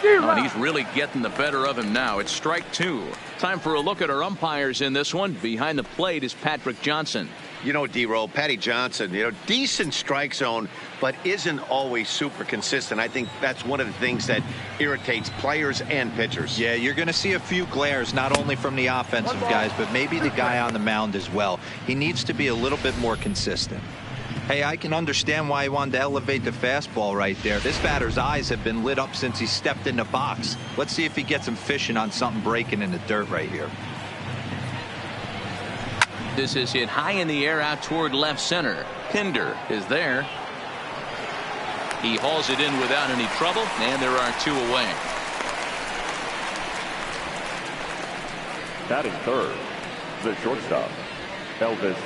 Oh, and he's really getting the better of him now. It's strike two. Time for a look at our umpires in this one. Behind the plate is Patrick Johnson. You know, D-Roll, Patty Johnson, decent strike zone, but isn't always super consistent. I think that's one of the things that irritates players and pitchers. Yeah, you're going to see a few glares, not only from the offensive guys, but maybe the guy on the mound as well. He needs to be a little bit more consistent. Hey, I can understand why he wanted to elevate the fastball right there. This batter's eyes have been lit up since he stepped in the box. Let's see if he gets him fishing on something breaking in the dirt right here. This is hit high in the air out toward left center. Pinder is there. He hauls it in without any trouble, and there are two away. Batting third, the shortstop, Elvis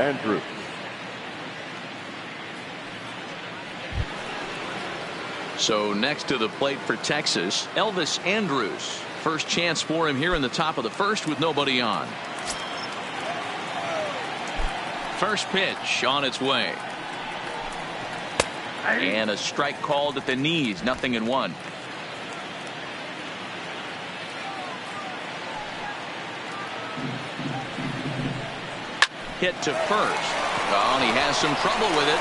Andrus. So next to the plate for Texas, Elvis Andrus. First chance for him here in the top of the first with nobody on. First pitch on its way. And a strike called at the knees. 0-1. Hit to first. Oh, and he has some trouble with it.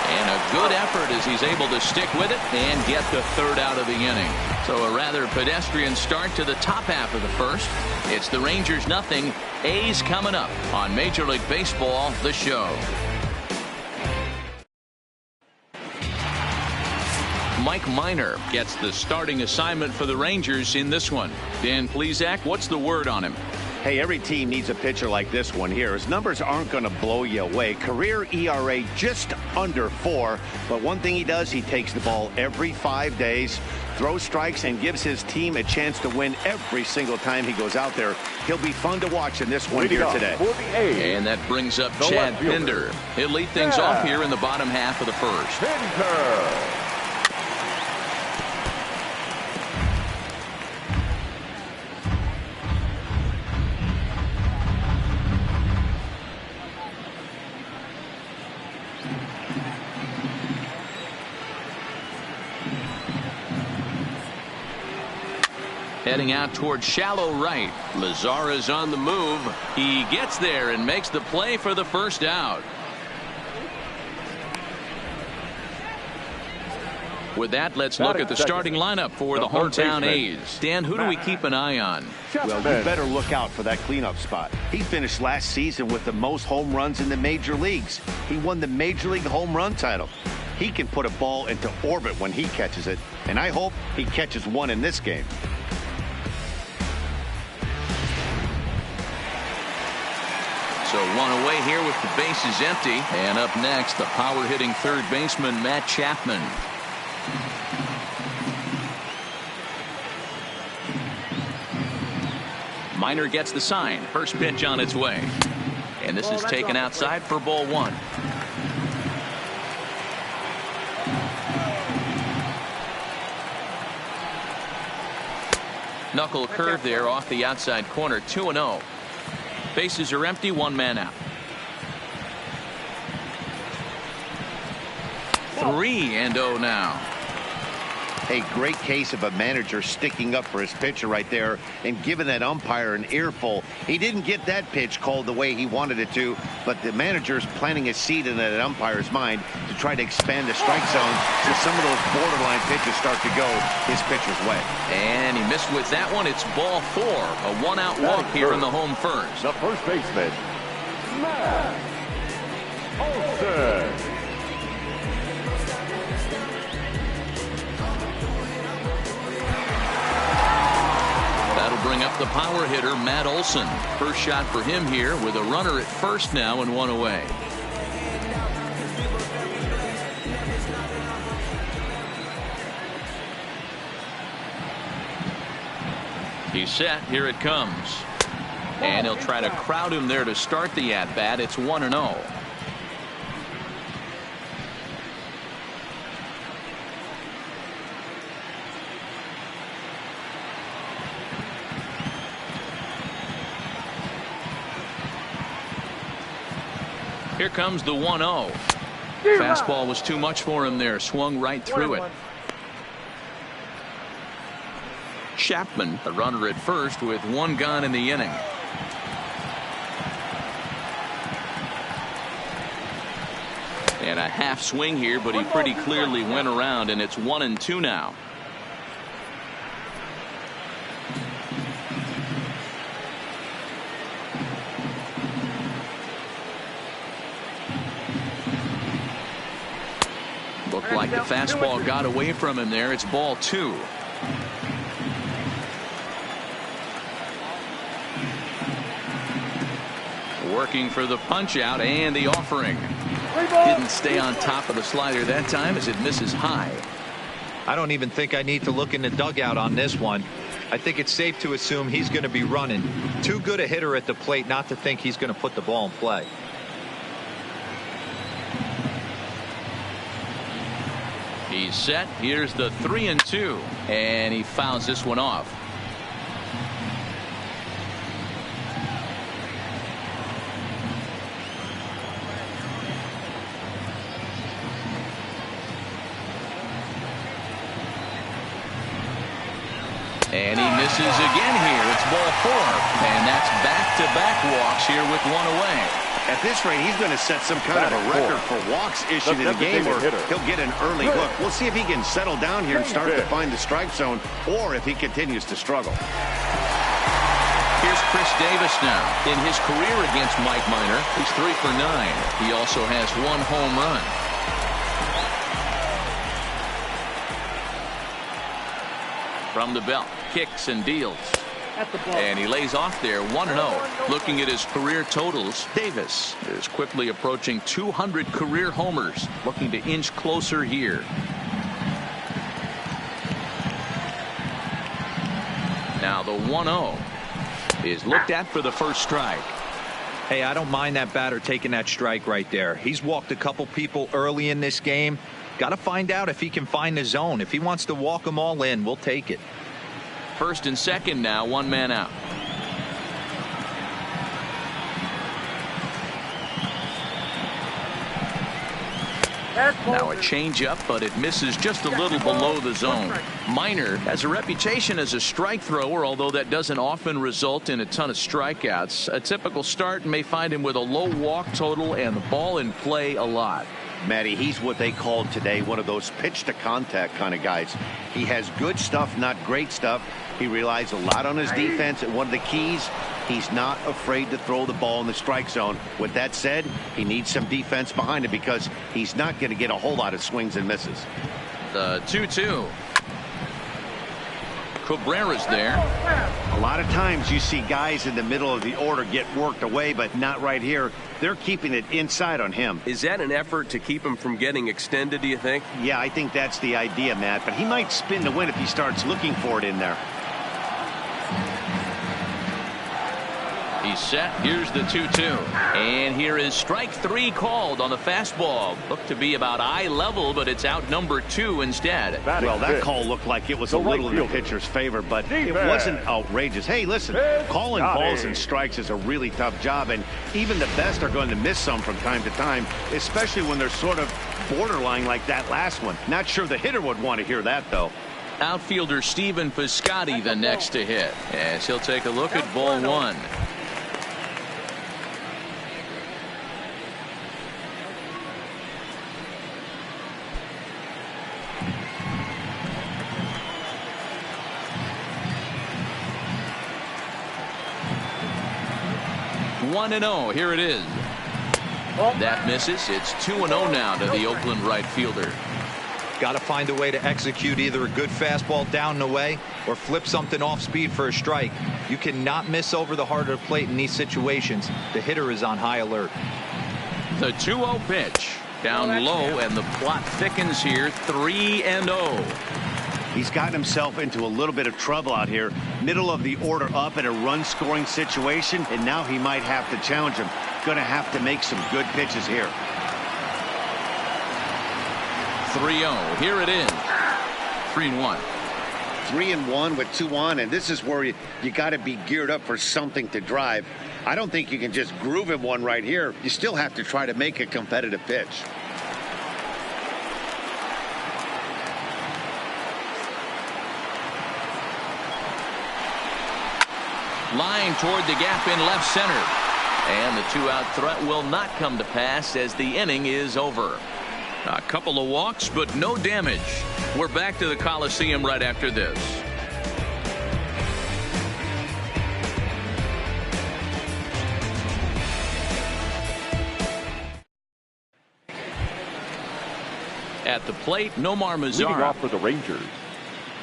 And a good effort as he's able to stick with it and get the third out of the inning. So a rather pedestrian start to the top half of the first. It's the Rangers 0. A's coming up on Major League Baseball, the show. Mike Minor gets the starting assignment for the Rangers in this one. Dan Plesac, what's the word on him? Hey, every team needs a pitcher like this one here. His numbers aren't going to blow you away. Career ERA just under 4. But one thing he does, he takes the ball every 5 days, throws strikes, and gives his team a chance to win every single time he goes out there. He'll be fun to watch in this one here today. And that brings up Chad Pinder. He'll lead things off here in the bottom half of the first. Pinder. Heading out toward shallow right. Lazara's on the move. He gets there and makes the play for the first out. With that, let's look at the starting lineup for the hometown A's. Dan, who do we keep an eye on? Well, you better look out for that cleanup spot. He finished last season with the most home runs in the major leagues. He won the Major League home run title. He can put a ball into orbit when he catches it, and I hope he catches one in this game. So one away here with the bases empty. And up next, the power-hitting third baseman, Matt Chapman. Minor gets the sign. First pitch on its way. And this is taken outside for ball one. Knuckle curve there off the outside corner. 2-0. Bases are empty, one man out. 3-0 now. A great case of a manager sticking up for his pitcher right there and giving that umpire an earful. He didn't get that pitch called the way he wanted it to, but the manager's planting a seed in that umpire's mind to try to expand the strike zone so some of those borderline pitches start to go his pitcher's way. And he missed with that one. It's ball 4. A one-out walk here in the home first. The first baseman, Matt Olsen. That'll bring up the power hitter, Matt Olson. First shot for him here with a runner at first now and one away. He's set. Here it comes. And he'll try to crowd him there to start the at-bat. It's 1-0. Here comes the 1-0. Fastball was too much for him there. Swung right through it. Chapman, the runner at first with one gone in the inning. And a half swing here, but he pretty clearly went around, and it's 1-2 now. Looked like the fastball got away from him there. It's ball 2. Working for the punch out and the offering. Didn't stay on top of the slider that time as it misses high. I don't even think I need to look in the dugout on this one. I think it's safe to assume he's going to be running. Too good a hitter at the plate not to think he's going to put the ball in play. He's set. Here's the 3-2, and he fouls this one off. And he misses again here. It's ball 4. And that's back-to-back walks here with one away. At this rate, he's going to set some kind of a record for walks issued in a game, or he'll get an early hook. We'll see if he can settle down here and start to find the strike zone, or if he continues to struggle. Here's Chris Davis now. In his career against Mike Minor, he's 3 for 9. He also has 1 home run. From the belt, kicks and deals. And he lays off there, 1-0. Looking at his career totals, Davis is quickly approaching 200 career homers. Looking to inch closer here. Now the 1-0 is looked at for the first strike. Hey, I don't mind that batter taking that strike right there. He's walked a couple people early in this game. Got to find out if he can find the zone. If he wants to walk them all in, we'll take it. First and second now, 1 man out. Now a changeup, but it misses just a little below the zone. Minor has a reputation as a strike thrower, although that doesn't often result in a ton of strikeouts. A typical start may find him with a low walk total and the ball in play a lot. Matty, he's what they call today one of those pitch to contact kind of guys. He has good stuff, not great stuff. He relies a lot on his defense, and one of the keys, he's not afraid to throw the ball in the strike zone. With that said, he needs some defense behind him because he's not going to get a whole lot of swings and misses. The 2-2. Cabrera's there. A lot of times you see guys in the middle of the order get worked away, but not right here. They're keeping it inside on him. Is that an effort to keep him from getting extended, do you think? Yeah, I think that's the idea, Matt, but he might spin to win if he starts looking for it in there. He's set. Here's the 2-2. And here is strike 3 called on the fastball. Looked to be about eye level, but it's out number 2 instead. Well, that call looked like it was a little in the pitcher's favor, but it wasn't outrageous. Hey, listen, calling balls and strikes is a really tough job, and even the best are going to miss some from time to time, especially when they're sort of borderline like that last one. Not sure the hitter would want to hear that, though. Outfielder Stephen Piscotty the next to hit, as he'll take a look at ball 1. One and 0. Here it is. That misses. It's 2-0 now to the Oakland right fielder. Got to find a way to execute either a good fastball down and away or flip something off speed for a strike. You cannot miss over the heart of the plate in these situations. The hitter is on high alert. The 2-0 pitch. Down low, and the plot thickens here. 3-0. He's gotten himself into a little bit of trouble out here. Middle of the order up in a run-scoring situation, and now he might have to challenge him. Going to have to make some good pitches here. 3-0. Here it is. 3-1. 3-1 with 2 on, and this is where you got to be geared up for something to drive. I don't think you can just groove him one right here. You still have to try to make a competitive pitch. Line toward the gap in left center. And the 2-out threat will not come to pass as the inning is over. A couple of walks, but no damage. We're back to the Coliseum right after this. At the plate, Nomar Leading Mazara. off for the Rangers,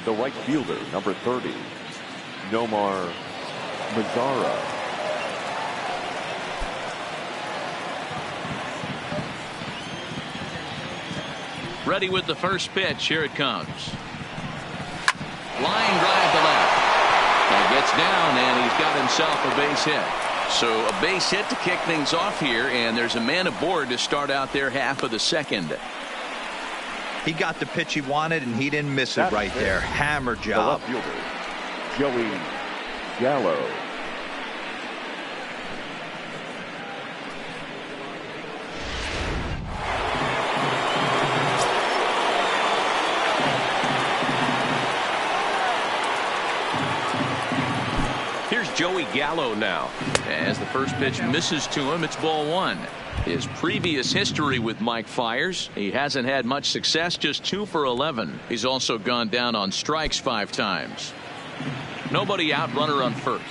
the right fielder, number 30, Nomar Mazara. Ready with the first pitch. Here it comes. Line drive to left. That gets down, and he's got himself a base hit. So a base hit to kick things off here, and there's a man aboard to start out their half of the second. He got the pitch he wanted, and he didn't miss it right there. Hammer job. The left fielder, Joey Gallo. Here's Joey Gallo now. As the first pitch misses to him, it's ball one. His previous history with Mike Fiers, he hasn't had much success, just 2 for 11. He's also gone down on strikes 5 times. Nobody out, runner on first.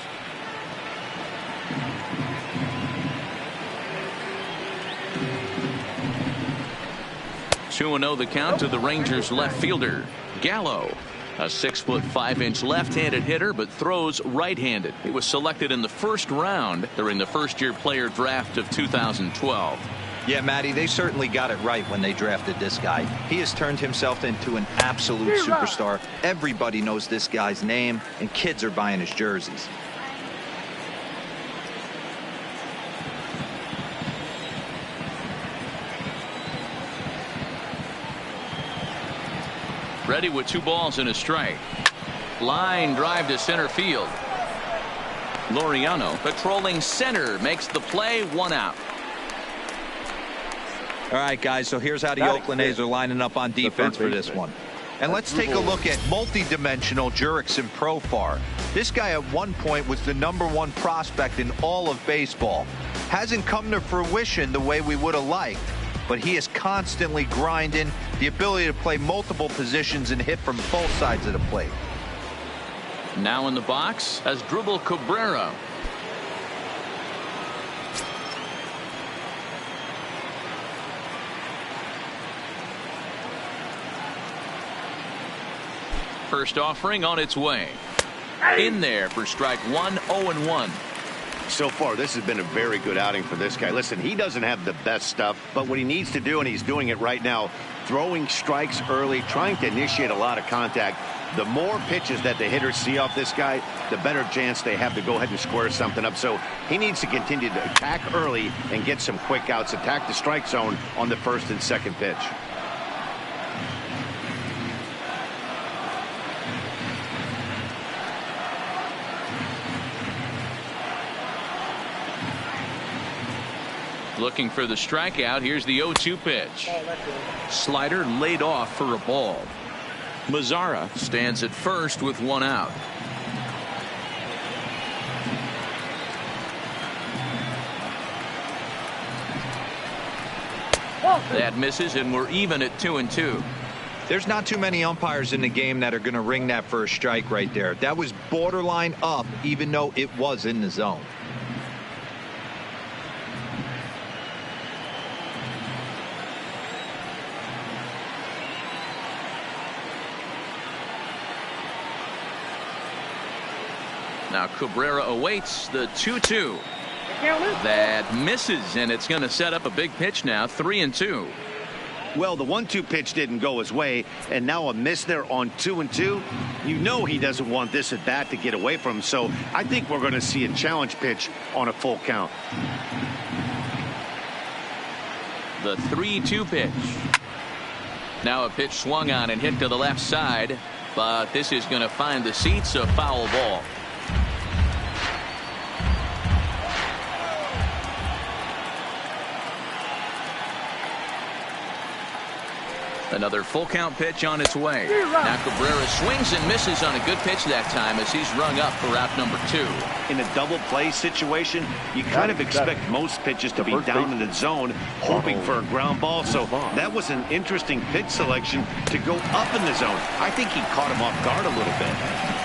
Two 2-0 the count to the Rangers left fielder, Gallo. A 6'5" left-handed hitter, but throws right-handed. He was selected in the first round during the first-year player draft of 2012. Yeah, Matty, they certainly got it right when they drafted this guy. He has turned himself into an absolute superstar. Everybody knows this guy's name, and kids are buying his jerseys. Ready with 2 balls and a strike. Line drive to center field. Laureano patrolling center makes the play, 1 out. All right, guys, so here's how the Oakland A's are lining up on defense for this one. And let's take a look at multi-dimensional Jurickson Profar. This guy at one point was the #1 prospect in all of baseball. Hasn't come to fruition the way we would have liked, but he is constantly grinding, the ability to play multiple positions and hit from both sides of the plate. Now in the box as Dribble Cabrera. First offering on its way. In there for strike 1, 0-1. So far, this has been a very good outing for this guy. Listen, he doesn't have the best stuff, but what he needs to do, and he's doing it right now, throwing strikes early, trying to initiate a lot of contact. The more pitches that the hitters see off this guy, the better chance they have to go ahead and square something up. So he needs to continue to attack early and get some quick outs, attack the strike zone on the first and second pitch. Looking for the strikeout. Here's the 0-2 pitch. Slider laid off for a ball. Mazara stands at first with 1 out. That misses, and we're even at 2-2. There's not too many umpires in the game that are going to ring that first strike right there. That was borderline up, even though it was in the zone. Now Cabrera awaits the 2-2. That misses, and it's going to set up a big pitch now, 3-2. Well, the 1-2 pitch didn't go his way, and now a miss there on 2-2. You know he doesn't want this at bat to get away from him, so I think we're going to see a challenge pitch on a full count. The 3-2 pitch. Now a pitch swung on and hit to the left side, but this is going to find the seats, a foul ball. Another full count pitch on its way. Now Cabrera swings and misses on a good pitch that time as he's rung up for out number 2. In a double play situation, you kind of expect most pitches to be down in the zone, hoping for a ground ball. So that was an interesting pitch selection to go up in the zone. I think he caught him off guard a little bit.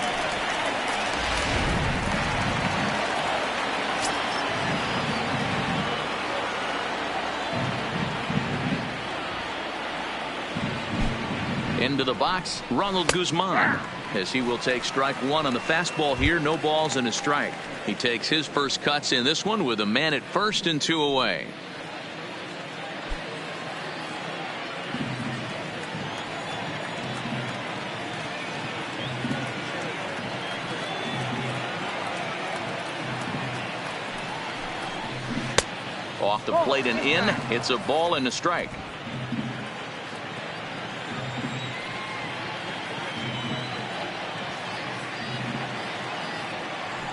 Into the box, Ronald Guzman, as he will take strike 1 on the fastball here. No balls and a strike. He takes his first cuts in this one with a man at first and 2 away. Off the plate and in. It's a ball and a strike.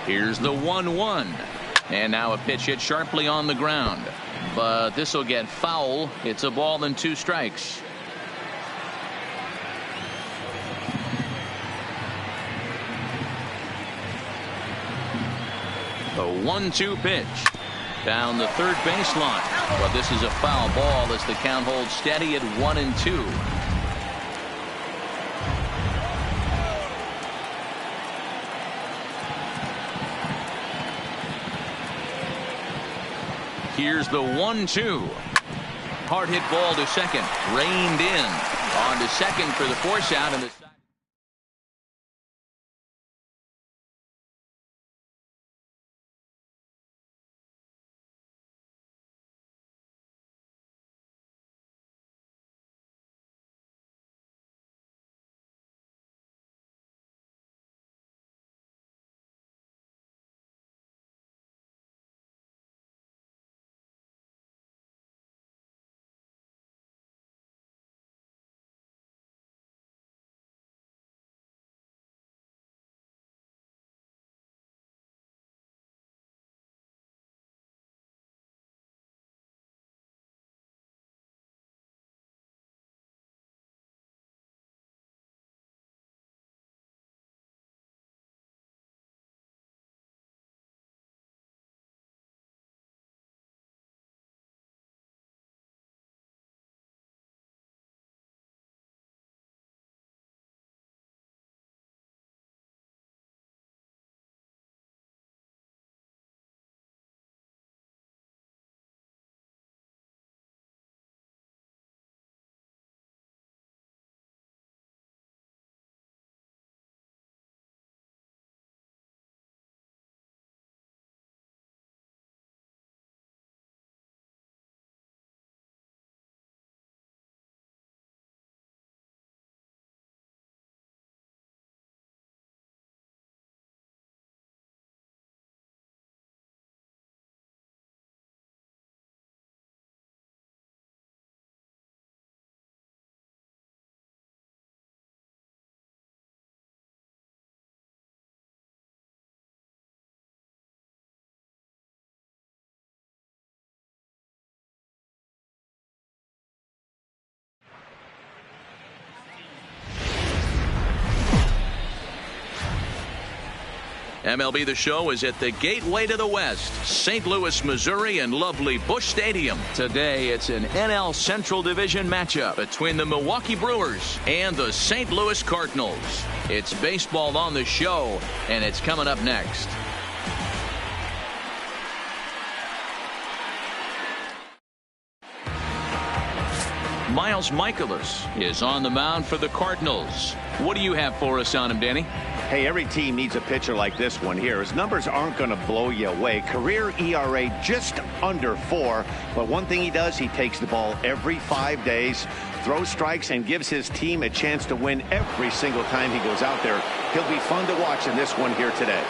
Here's the 1-1. And now a pitch hit sharply on the ground. But this will get foul. It's a ball and 2 strikes. The 1-2 pitch. Down the third baseline. But this is a foul ball as the count holds steady at 1-2. Here's the 1-2. Hard hit ball to second. Reined in. On to second for the force out. And the MLB The Show is at the gateway to the West, St. Louis, Missouri, and lovely Busch Stadium. Today, it's an NL Central Division matchup between the Milwaukee Brewers and the St. Louis Cardinals. It's baseball on the show, and it's coming up next. Miles Michaelis is on the mound for the Cardinals. What do you have for us on him, Danny? Hey, every team needs a pitcher like this one here. His numbers aren't going to blow you away. Career ERA just under 4. But one thing he does, he takes the ball every 5 days, throws strikes, and gives his team a chance to win every single time he goes out there. He'll be fun to watch in this one here today.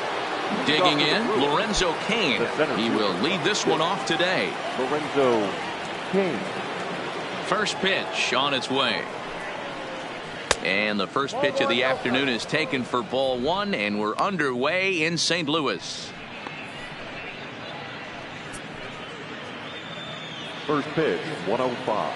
Digging in, Lorenzo Cain. He will lead this one off today. Lorenzo Cain. First pitch on its way. And the first pitch of the afternoon is taken for ball 1, and we're underway in St. Louis. First pitch, 105.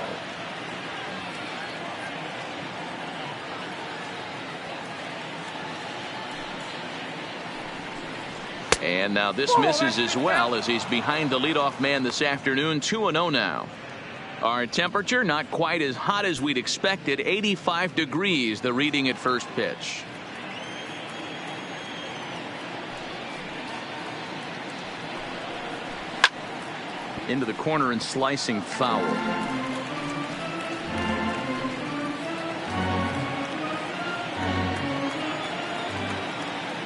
And now this misses as well, as he's behind the leadoff man this afternoon. 2-0 now. Our temperature not quite as hot as we'd expected. 85 degrees the reading at first pitch. Into the corner and slicing foul.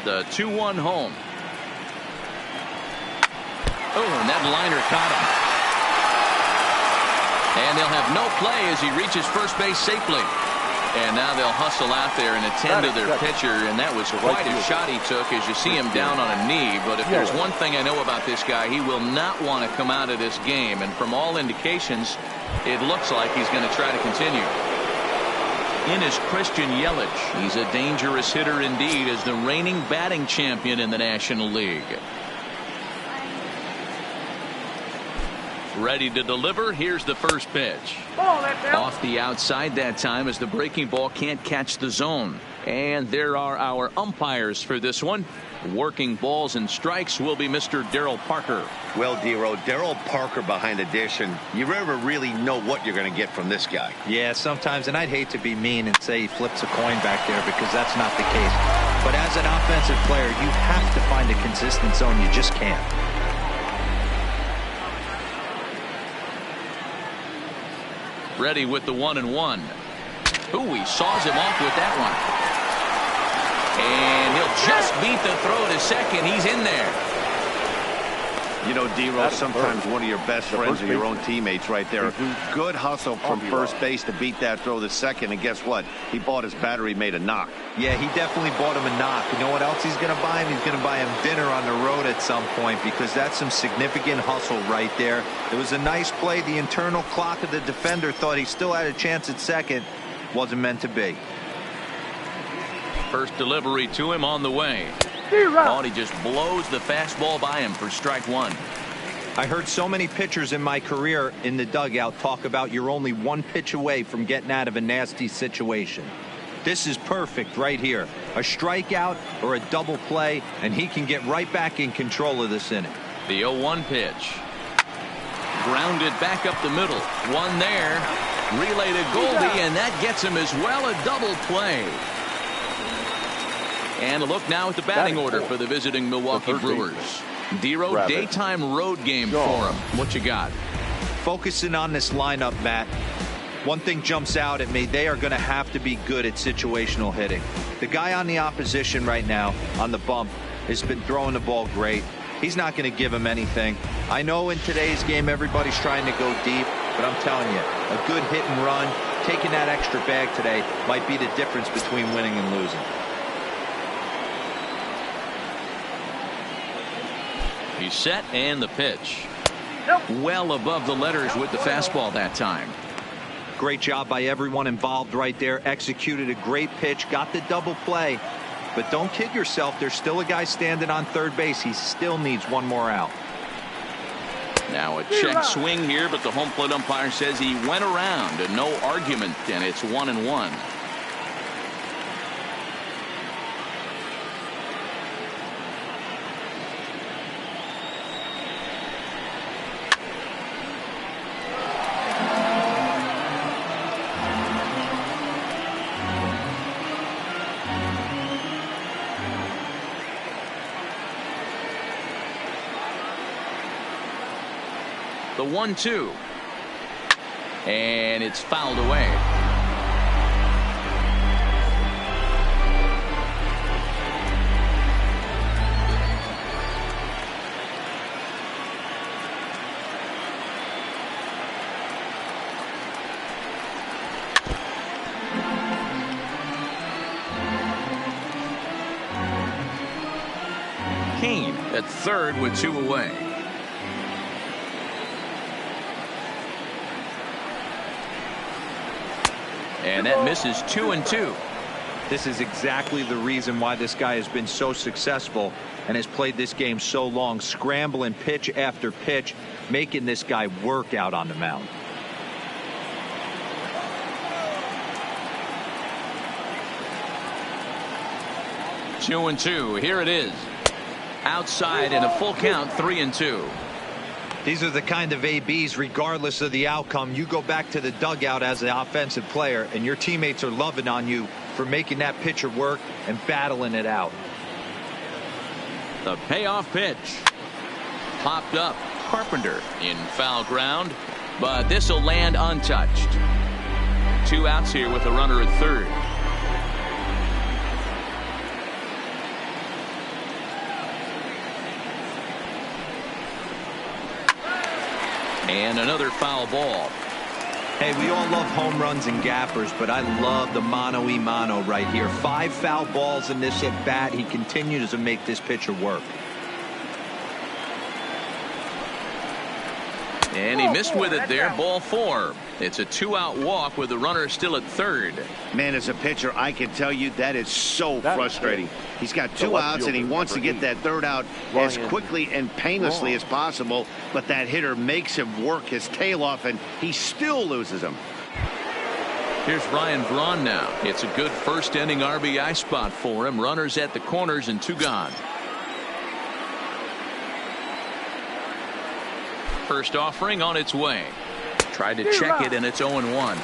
The 2-1 home. Oh, and that liner caught him. And they'll have no play as he reaches first base safely. And now they'll hustle out there and attend to their pitcher, and that was quite a shot he took as you see him down on a knee. But if there's one thing I know about this guy, he will not want to come out of this game. And from all indications, it looks like he's going to try to continue. In is Christian Yelich. He's a dangerous hitter indeed, as the reigning batting champion in the National League. Ready to deliver. Here's the first pitch. Off the outside that time, as the breaking ball can't catch the zone. And there are our umpires for this one. Working balls and strikes will be Mr. Darryl Parker. Well, D-Row, Darryl Parker behind the dish, and you never really know what you're going to get from this guy. Yeah, sometimes, and I'd hate to be mean and say he flips a coin back there, because that's not the case. But as an offensive player, you have to find a consistent zone. You just can't. Ready with the 1-1. Ooh, he saws him off with that one. And he'll just beat the throw to second. He's in there. You know, D-Row, sometimes one of your best friends are your own teammates right there. Good hustle from first base to beat that throw to second, and guess what? He bought his battery made a knock. Yeah, he definitely bought him a knock. You know what else he's going to buy him? He's going to buy him dinner on the road at some point, because that's some significant hustle right there. It was a nice play. The internal clock of the defender thought he still had a chance at second. Wasn't meant to be. First delivery to him on the way. Oh, he just blows the fastball by him for strike 1. I heard so many pitchers in my career in the dugout talk about you're only one pitch away from getting out of a nasty situation. This is perfect right here. A strikeout or a double play, and he can get right back in control of this inning. The 0-1 pitch. Grounded back up the middle. One there. Relay to Goldie, and that gets him as well. A double play. And a look now at the batting order for the visiting Milwaukee Brewers. D-Row, daytime road game for him. What you got? Focusing on this lineup, Matt. One thing jumps out at me. They are going to have to be good at situational hitting. The guy on the opposition right now on the bump has been throwing the ball great. He's not going to give him anything. I know in today's game everybody's trying to go deep, but I'm telling you, a good hit and run, taking that extra bag today might be the difference between winning and losing. He's set, and the pitch. Well above the letters with the fastball that time. Great job by everyone involved right there. Executed a great pitch, got the double play. But don't kid yourself, there's still a guy standing on third base. He still needs one more out. Now a check swing here, but the home plate umpire says he went around, and no argument, and it's 1-1. The 1-2. And it's fouled away. Kane at third with 2 away. And that misses 2-2. This is exactly the reason why this guy has been so successful and has played this game so long, scrambling pitch after pitch, making this guy work out on the mound. Two and two. Here it is. Outside in a full count, 3-2. These are the kind of ABs, regardless of the outcome, you go back to the dugout as an offensive player and your teammates are loving on you for making that pitcher work and battling it out. The payoff pitch. Popped up. Carpenter in foul ground, but this will land untouched. 2 outs here with a runner at third. And another foul ball. Hey, we all love home runs and gappers, but I love the mano-y-mano right here. 5 foul balls in this at bat. He continues to make this pitcher work. And he missed with it there. Ball 4. It's a 2-out walk with the runner still at third. Man, as a pitcher, I can tell you that is so frustrating. He's got 2 outs and he wants to get that 3rd out as quickly and painlessly as possible, but that hitter makes him work his tail off and he still loses him. Here's Ryan Braun now. It's a good first inning RBI spot for him. Runners at the corners and 2 gone. First offering on its way. Tried to check it, and it's 0-1.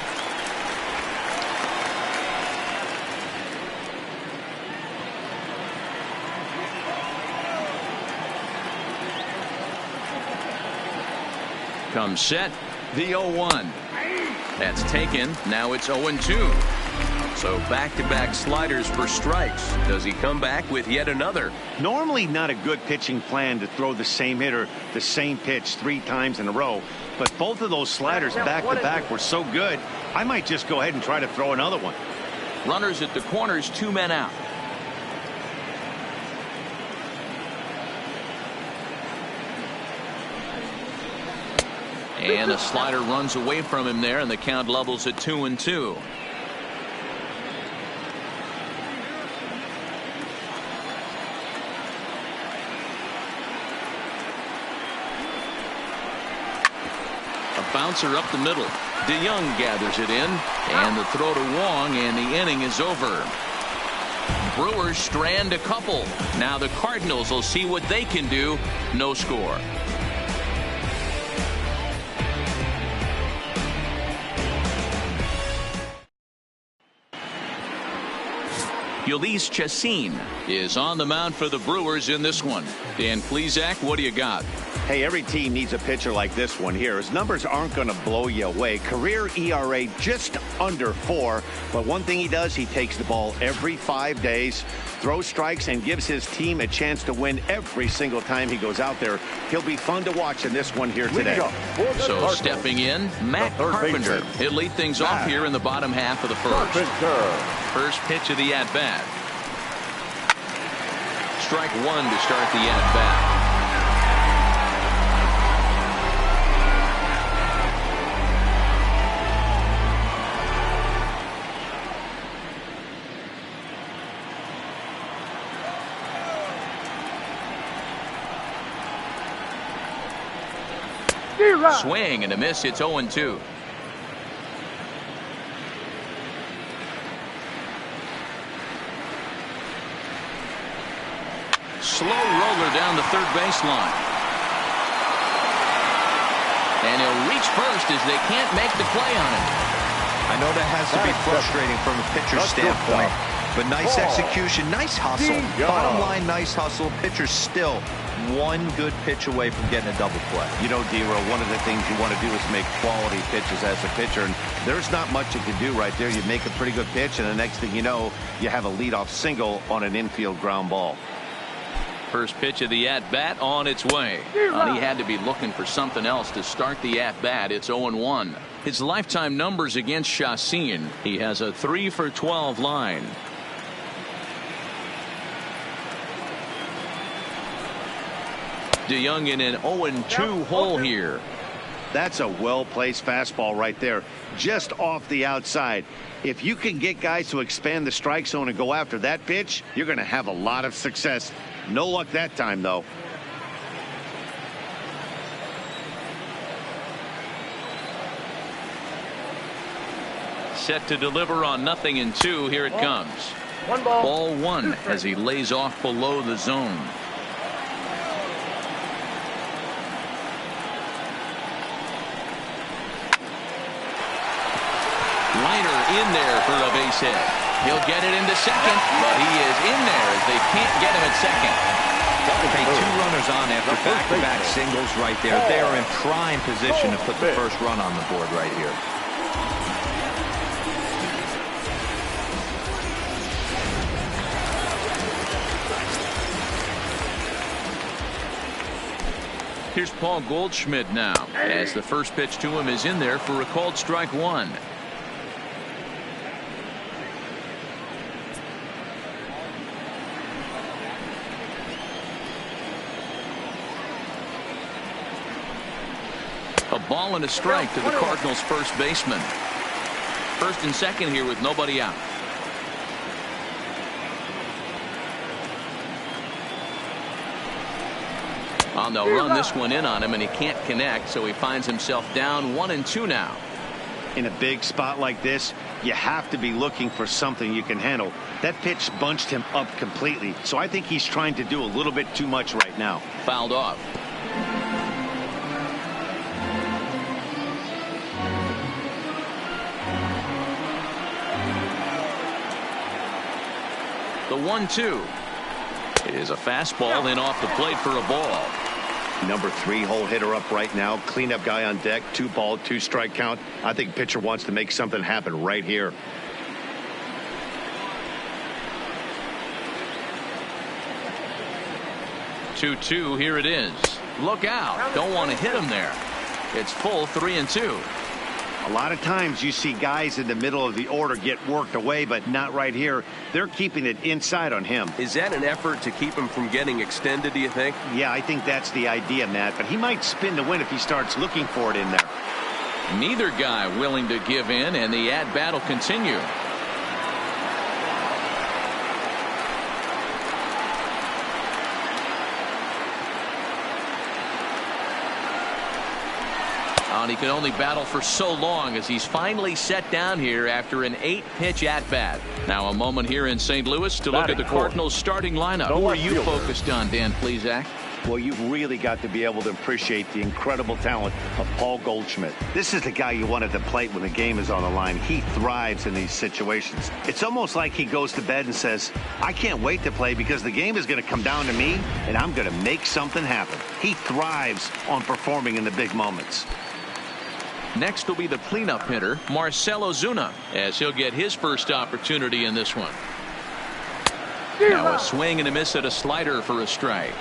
Comes set. The 0-1. That's taken. Now it's 0-2. So back-to-back sliders for strikes. Does he come back with yet another? Normally not a good pitching plan to throw the same hitter the same pitch 3 times in a row, but both of those sliders back-to-back were so good, I might just go ahead and try to throw another one. Runners at the corners, 2 men out. And a slider runs away from him there, and the count levels at 2-2. Bouncer up the middle. DeYoung gathers it in, and the throw to Wong, and the inning is over. Brewers strand a couple. Now the Cardinals will see what they can do. No score. geee-mulah2k3's is on the mound for the Brewers in this one. Dan Plesac, what do you got? Hey, every team needs a pitcher like this one here. His numbers aren't going to blow you away. Career ERA just under 4. But one thing he does, he takes the ball every 5 days, throws strikes, and gives his team a chance to win every single time he goes out there. He'll be fun to watch in this one here today. So stepping in, Matt Carpenter. He'll lead things off here in the bottom half of the first. First pitch of the at-bat. Strike 1 to start the at-bat. Swing and a miss. It's 0-2. Slow roller down the third baseline. And he'll reach first as they can't make the play on it. I know that has to be frustrating from a pitcher's standpoint, but nice execution, nice hustle. Bottom line, nice hustle. Pitcher's still 1 good pitch away from getting a double play. You know, D-Row, one of the things you want to do is make quality pitches as a pitcher, and there's not much you can do right there. You make a pretty good pitch, and the next thing you know, you have a leadoff single on an infield ground ball. First pitch of the at-bat on its way. He had to be looking for something else to start the at-bat. It's 0-1. His lifetime numbers against Chacin. He has a 3-for-12 line. DeYoung in an 0-2 hole here. That's a well-placed fastball right there, just off the outside. If you can get guys to expand the strike zone and go after that pitch, you're going to have a lot of success. No luck that time, though. Set to deliver on 0-2. Here it comes. Ball one as he lays off below the zone. Liner in there for a base hit. He'll get it into second, but he is in there as they can't get him at second. Okay, 2 runners on after back-to-back singles right there. They are in prime position to put the first run on the board right here. Here's Paul Goldschmidt now, as the first pitch to him is in there for a called strike one. A ball and a strike to the Cardinals' first baseman. First and second here with nobody out. Well, they'll run this one in on him, and he can't connect, so he finds himself down 1-2 now. In a big spot like this, you have to be looking for something you can handle. That pitch bunched him up completely, so I think he's trying to do a little bit too much right now. Fouled off. The 1-2 is a fastball in off the plate for a ball. Number 3 hole hitter up right now. Cleanup guy on deck. 2-ball, 2-strike count. I think pitcher wants to make something happen right here. Two-two. Here it is. Look out. Don't want to hit him there. It's full 3-2. A lot of times you see guys in the middle of the order get worked away, but not right here. They're keeping it inside on him. Is that an effort to keep him from getting extended, do you think? Yeah, I think that's the idea, Matt. But he might spin to win if he starts looking for it in there. Neither guy willing to give in, and the at-bat will continue. And he can only battle for so long as he's finally set down here after an 8-pitch at-bat. Now a moment here in St. Louis to look at the Cardinals starting lineup. Who are you focused on, Dan Plesac? Well, you've really got to be able to appreciate the incredible talent of Paul Goldschmidt. This is the guy you want at the plate when the game is on the line. He thrives in these situations. It's almost like he goes to bed and says, I can't wait to play because the game is going to come down to me and I'm going to make something happen. He thrives on performing in the big moments. Next will be the cleanup hitter, Marcell Ozuna, as he'll get his first opportunity in this one. Now a swing and a miss at a slider for a strike.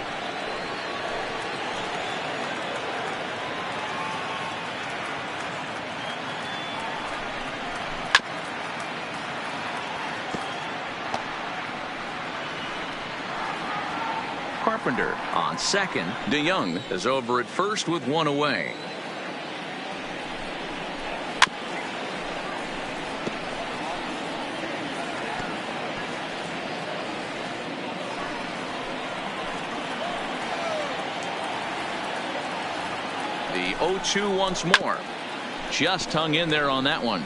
Carpenter on second. DeYoung is over at first with one away. The 0-2 once more. Just hung in there on that one.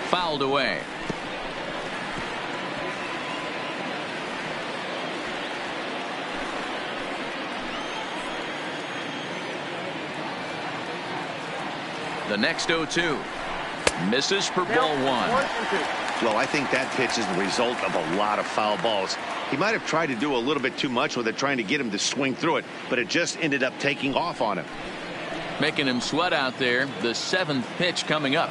Fouled away. The next 0-2 misses for ball one. Well, I think that pitch is the result of a lot of foul balls. He might have tried to do a little bit too much with it, trying to get him to swing through it, but it just ended up taking off on him. Making him sweat out there. The 7th pitch coming up.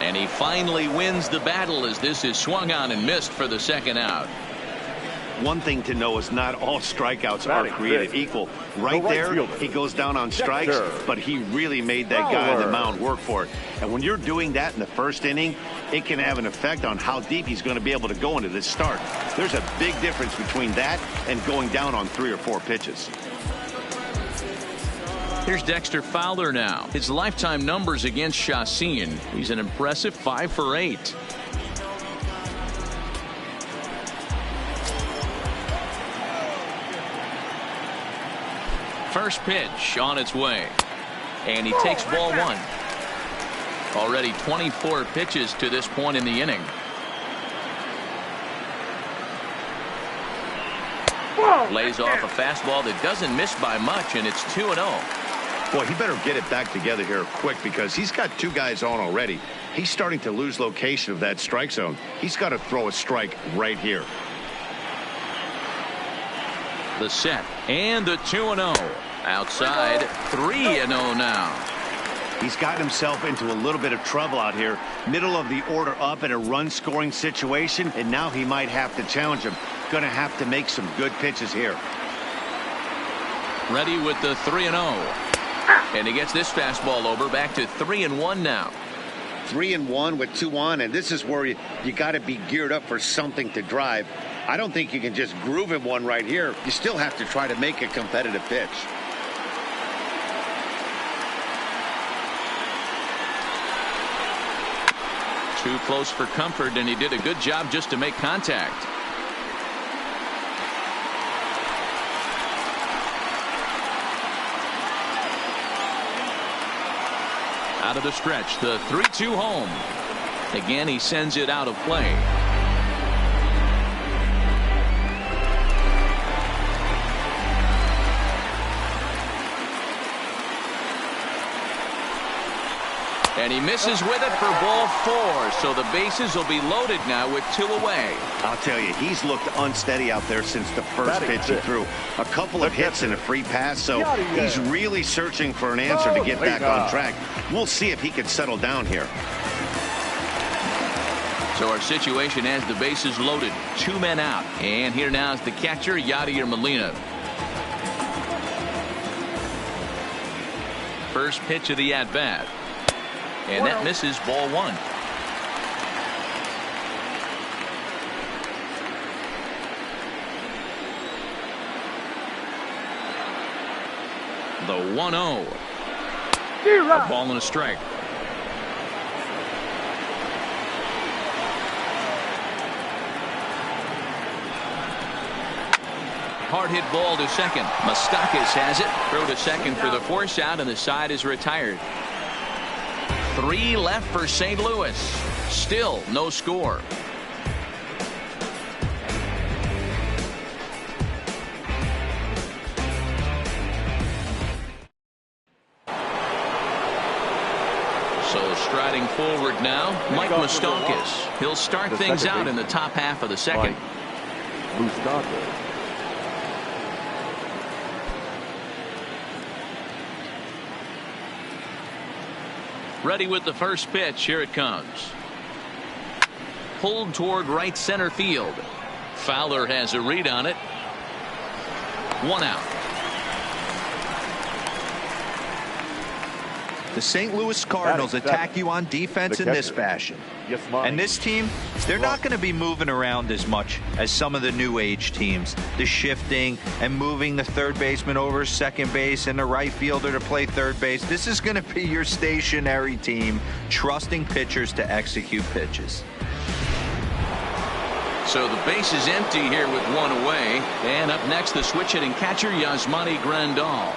And he finally wins the battle as this is swung on and missed for the second out. One thing to know is not all strikeouts are created equal. Right there, he goes down on strikes, but he really made that guy on the mound work for it. And when you're doing that in the first inning, it can have an effect on how deep he's going to be able to go into this start. There's a big difference between that and going down on 3 or 4 pitches. Here's Dexter Fowler now. His lifetime numbers against Chacin. He's an impressive 5 for 8. First pitch on its way. And he takes ball 1. Already 24 pitches to this point in the inning. Lays off a fastball that doesn't miss by much, and it's 2-0. Boy, he better get it back together here quick because he's got 2 guys on already. He's starting to lose location of that strike zone. He's got to throw a strike right here. The set and the 2-0. Outside, 3-0 now. He's gotten himself into a little bit of trouble out here. Middle of the order up in a run-scoring situation, and now he might have to challenge him. Going to have to make some good pitches here. Ready with the 3-0. And he gets this fastball over, back to 3-1 now. 3-1 with 2 on, and this is where you got to be geared up for something to drive. I don't think you can just groove him one right here. You still have to try to make a competitive pitch. Too close for comfort, and he did a good job just to make contact. Out of the stretch, the 3-2 home. Again, he sends it out of play. And he misses with it for ball 4. So the bases will be loaded now with 2 away. I'll tell you, he's looked unsteady out there since the first pitch he threw. A couple of hits and a free pass, so he's really searching for an answer to get back on track. We'll see if he can settle down here. So our situation has the bases loaded, 2 men out. And here now is the catcher, Yadier Molina. First pitch of the at-bat. And that misses ball 1. The 1-0. A ball and a strike. Hard hit ball to second. Moustakas has it. Throw to second for the force out, and the side is retired. 3 left for St. Louis. Still no score. So striding forward now, Mike Moustakas. He'll start things out in the top half of the second. Moustakas. Ready with the first pitch. Here it comes. Pulled toward right center field. Fowler has a read on it. 1 out. The St. Louis Cardinals attack you on defense in this fashion. And this team, they're not going to be moving around as much as some of the new age teams. The shifting and moving the third baseman over second base and the right fielder to play third base. This is going to be your stationary team, trusting pitchers to execute pitches. So the base is empty here with 1 away. And up next, the switch hitting catcher, Yasmani Grandal.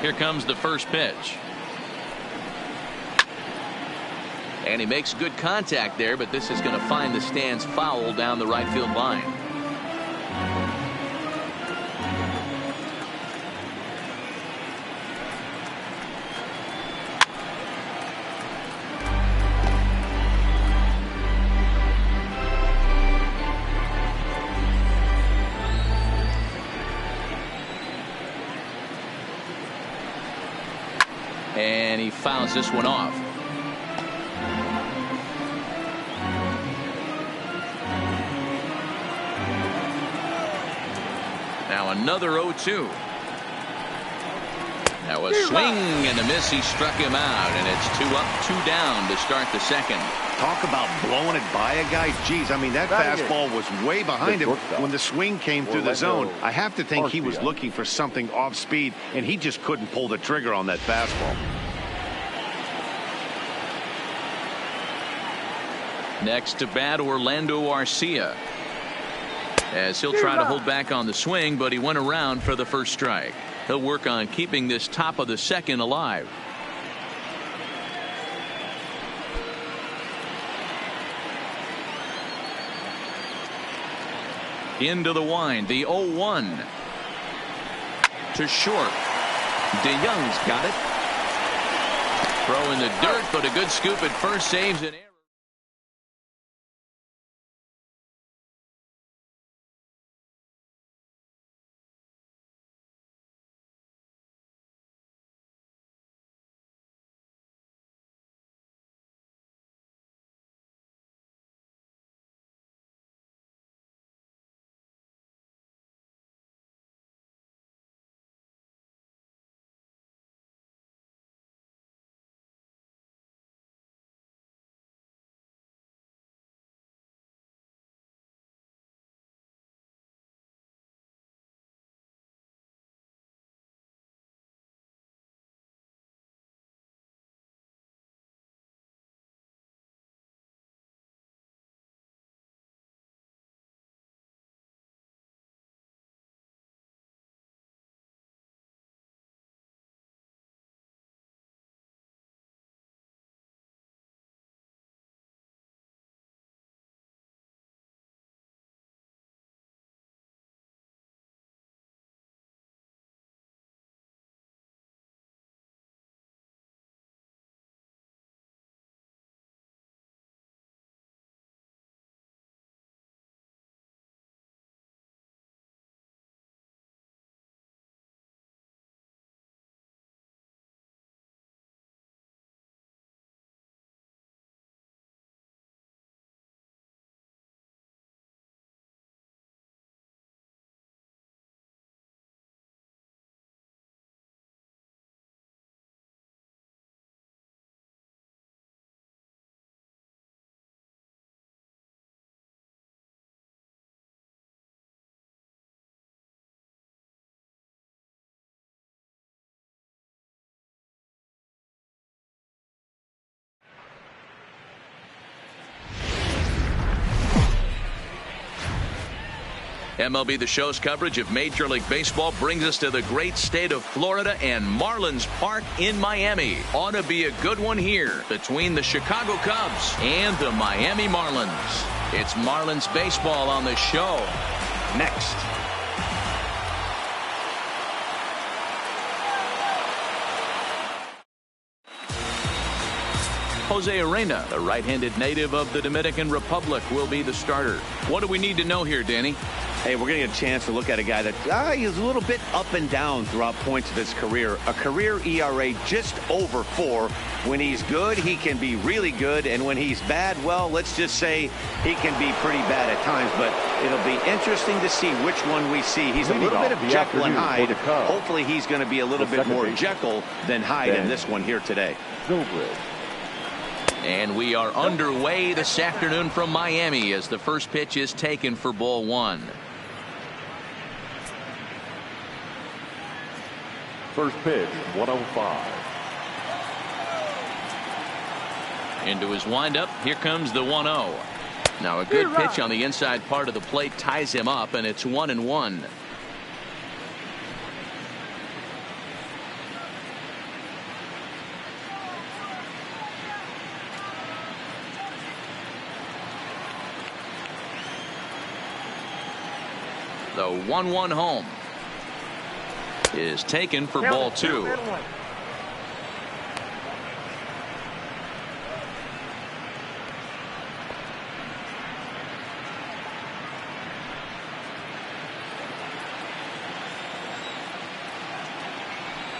Here comes the first pitch. And he makes good contact there, but this is going to find the stands foul down the right field line. And he fouls this one off. Now another 0-2. Now a swing and a miss. He struck him out, and it's 2 up, 2 down to start the second. Talk about blowing it by a guy. Geez, I mean, that fastball was way behind him when the swing came through the zone. I have to think he was looking for something off speed, and he just couldn't pull the trigger on that fastball. Next to bat, Orlando Arcia, as he'll try to hold back on the swing, but he went around for the first strike. He'll work on keeping this top of the second alive. Into the wind, the 0-1 to short. DeYoung's got it. Throw in the dirt, but a good scoop at first, saves an error. MLB The Show's coverage of Major League Baseball brings us to the great state of Florida and Marlins Park in Miami. Ought to be a good one here between the Chicago Cubs and the Miami Marlins. It's Marlins baseball on the show next. Jose Arena, the right-handed native of the Dominican Republic, will be the starter. What do we need to know here, Danny? Hey, we're going to get a chance to look at a guy that is a little bit up and down throughout points of his career. A career ERA just over 4. When he's good, he can be really good. And when he's bad, well, let's just say he can be pretty bad at times. But it'll be interesting to see which one we see. He's a little bit of Jekyll and Hyde. Hopefully he's going to be a little bit more Jekyll than Hyde in this one here today. And we are underway this afternoon from Miami as the first pitch is taken for ball 1. First pitch, 105. Into his windup. Here comes the 1-0. Now a good pitch on the inside part of the plate ties him up, and it's 1-1. The 1-1 home is taken for ball 2.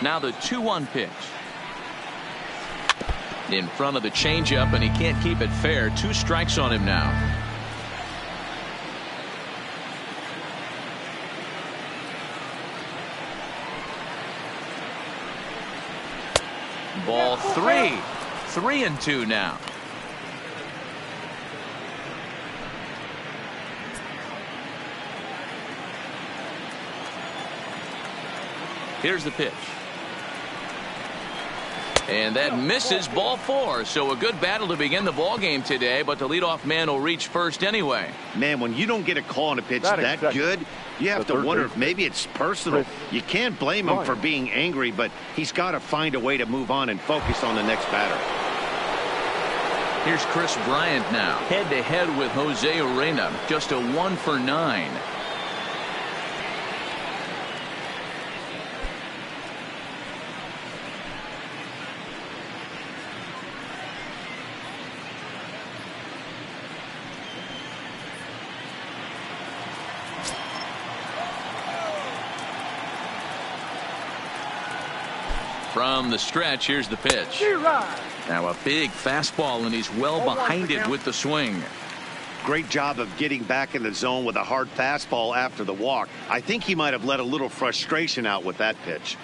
Now the 2-1 pitch. In front of the changeup, and he can't keep it fair. 2 strikes on him now. Ball 3. 3-2 now. Here's the pitch. And that misses, ball 4. So a good battle to begin the ball game today, but the leadoff man will reach first anyway. Man, when you don't get a call on a pitch that good, you have to wonder if maybe it's personal. You can't blame him for being angry, but he's got to find a way to move on and focus on the next batter. Here's Chris Bryant now, head-to-head with Jose Urena. Just a 1 for 9. From the stretch, here's the pitch. Now a big fastball, and he's well behind it with the swing. Great job of getting back in the zone with a hard fastball after the walk. I think he might have let a little frustration out with that pitch.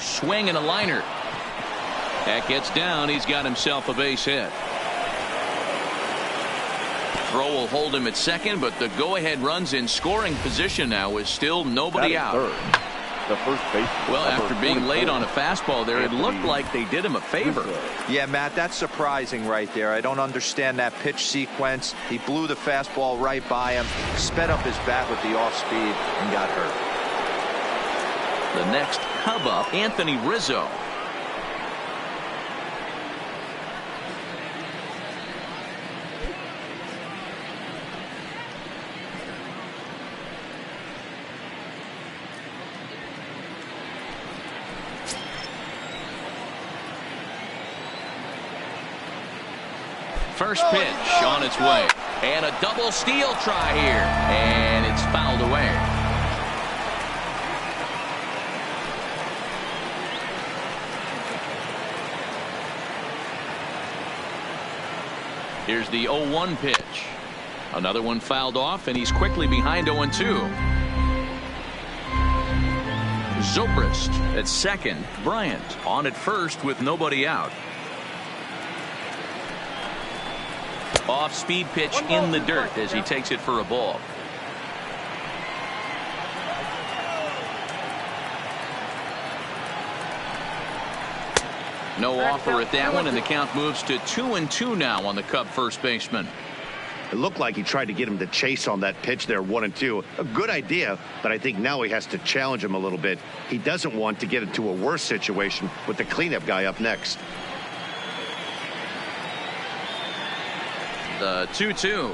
Swing and a liner. That gets down. He's got himself a base hit. Throw will hold him at second, but the go-ahead run's in scoring position now with still nobody out. The first base. Well, after being late on a fastball there, it looked like they did him a favor. Yeah, Matt, that's surprising right there. I don't understand that pitch sequence. He blew the fastball right by him, sped up his bat with the off speed, and got hurt. The next Cub up, Anthony Rizzo. First pitch on its way. And a double steal try here. And it's fouled away. Here's the 0-1 pitch. Another one fouled off, and he's quickly behind 0-2. Zobrist at second. Bryant on at first with nobody out. Off-speed pitch in the dirt as he takes it for a ball. No offer at that one, and the count moves to 2-2 now on the Cub first baseman. It looked like he tried to get him to chase on that pitch there, 1-2. A good idea, but I think now he has to challenge him a little bit. He doesn't want to get into a worse situation with the cleanup guy up next. The 2-2.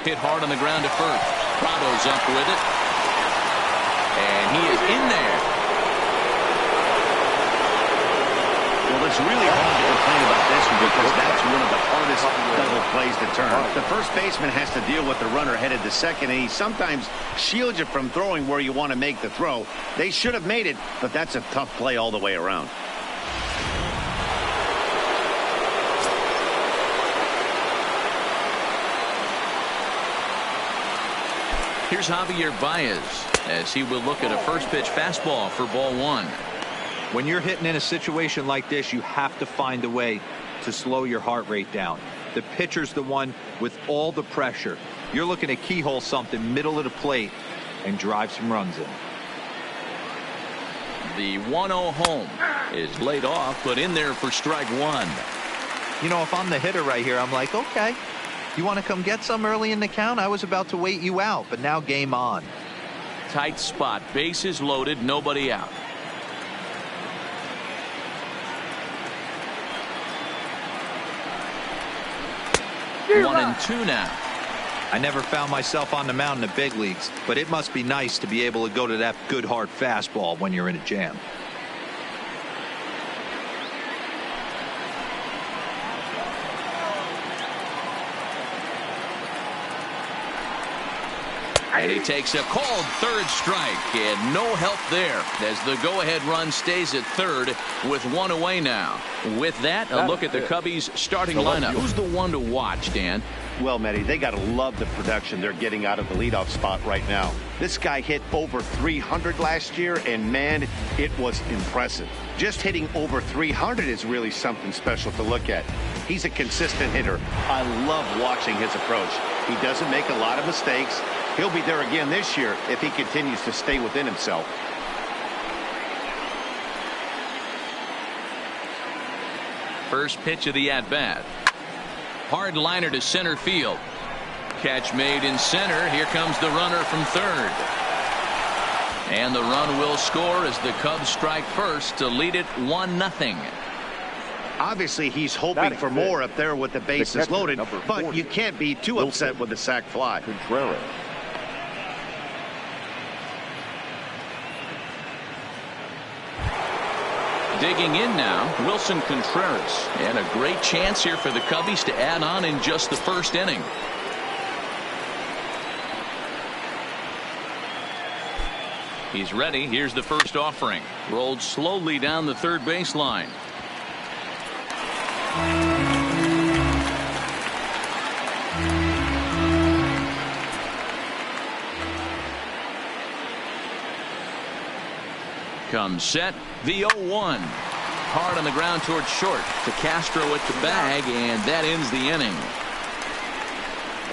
Hit hard on the ground to first. Prado's up with it. And he is in there. Well, it's really hard to complain about this one because that's one of the hardest double plays to turn. The first baseman has to deal with the runner headed to second, and he sometimes shields you from throwing where you want to make the throw. They should have made it, but that's a tough play all the way around. Here's Javier Baez as he will look at a first pitch fastball for ball 1. When you're hitting in a situation like this, you have to find a way to slow your heart rate down. The pitcher's the one with all the pressure. You're looking to keyhole something middle of the plate and drive some runs in. The 1-0 home is laid off, but in there for strike 1. You know, if I'm the hitter right here, I'm like, okay, you want to come get some early in the count? I was about to wait you out, but now game on. Tight spot, bases loaded, nobody out. One and two now. I never found myself on the mound in the big leagues, but it must be nice to be able to go to that good hard fastball when you're in a jam. And he takes a called third strike, and no help there as the go-ahead run stays at third with one away now. With that, a look at the Cubbies' starting lineup. Who's the one to watch, Dan? Well, Matty, they got to love the production they're getting out of the leadoff spot right now. This guy hit over 300 last year, and, man, it was impressive. Just hitting over 300 is really something special to look at. He's a consistent hitter. I love watching his approach. He doesn't make a lot of mistakes. He'll be there again this year if he continues to stay within himself. First pitch of the at-bat. Hard liner to center field. Catch made in center. Here comes the runner from third. And the run will score as the Cubs strike first to lead it 1-0. Obviously, he's hoping for more up there with the bases loaded, but you can't be too upset with the sac fly. Contreras. Digging in now, Wilson Contreras. And a great chance here for the Cubbies to add on in just the first inning. He's ready. Here's the first offering. Rolled slowly down the third baseline. Comes set. The 0-1. Hard on the ground towards short. To Castro at the bag, and that ends the inning.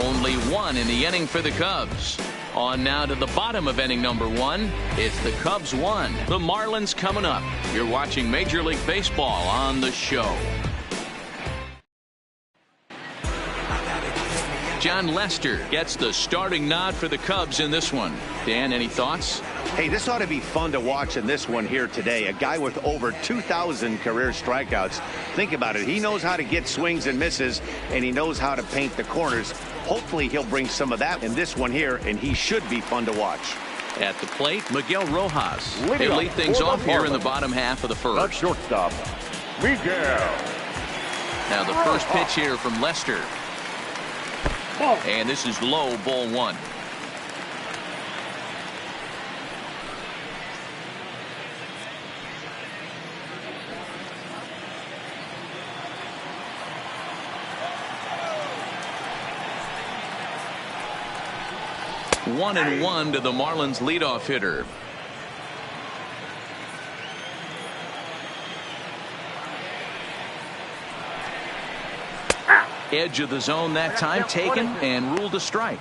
Only one in the inning for the Cubs. On now to the bottom of inning number 1. It's the Cubs 1. The Marlins coming up. You're watching Major League Baseball on the show. John Lester gets the starting nod for the Cubs in this one. Dan, any thoughts? Hey, this ought to be fun to watch in this one here today. A guy with over 2,000 career strikeouts. Think about it. He knows how to get swings and misses, and he knows how to paint the corners. Hopefully, he'll bring some of that in this one here, and he should be fun to watch. At the plate, Miguel Rojas. He'll lead things off here in the bottom half of the first. At shortstop, Miguel. Now the first pitch here from Lester. And this is low, ball 1. One and one to the Marlins leadoff hitter. Edge of the zone that time taken and ruled a strike.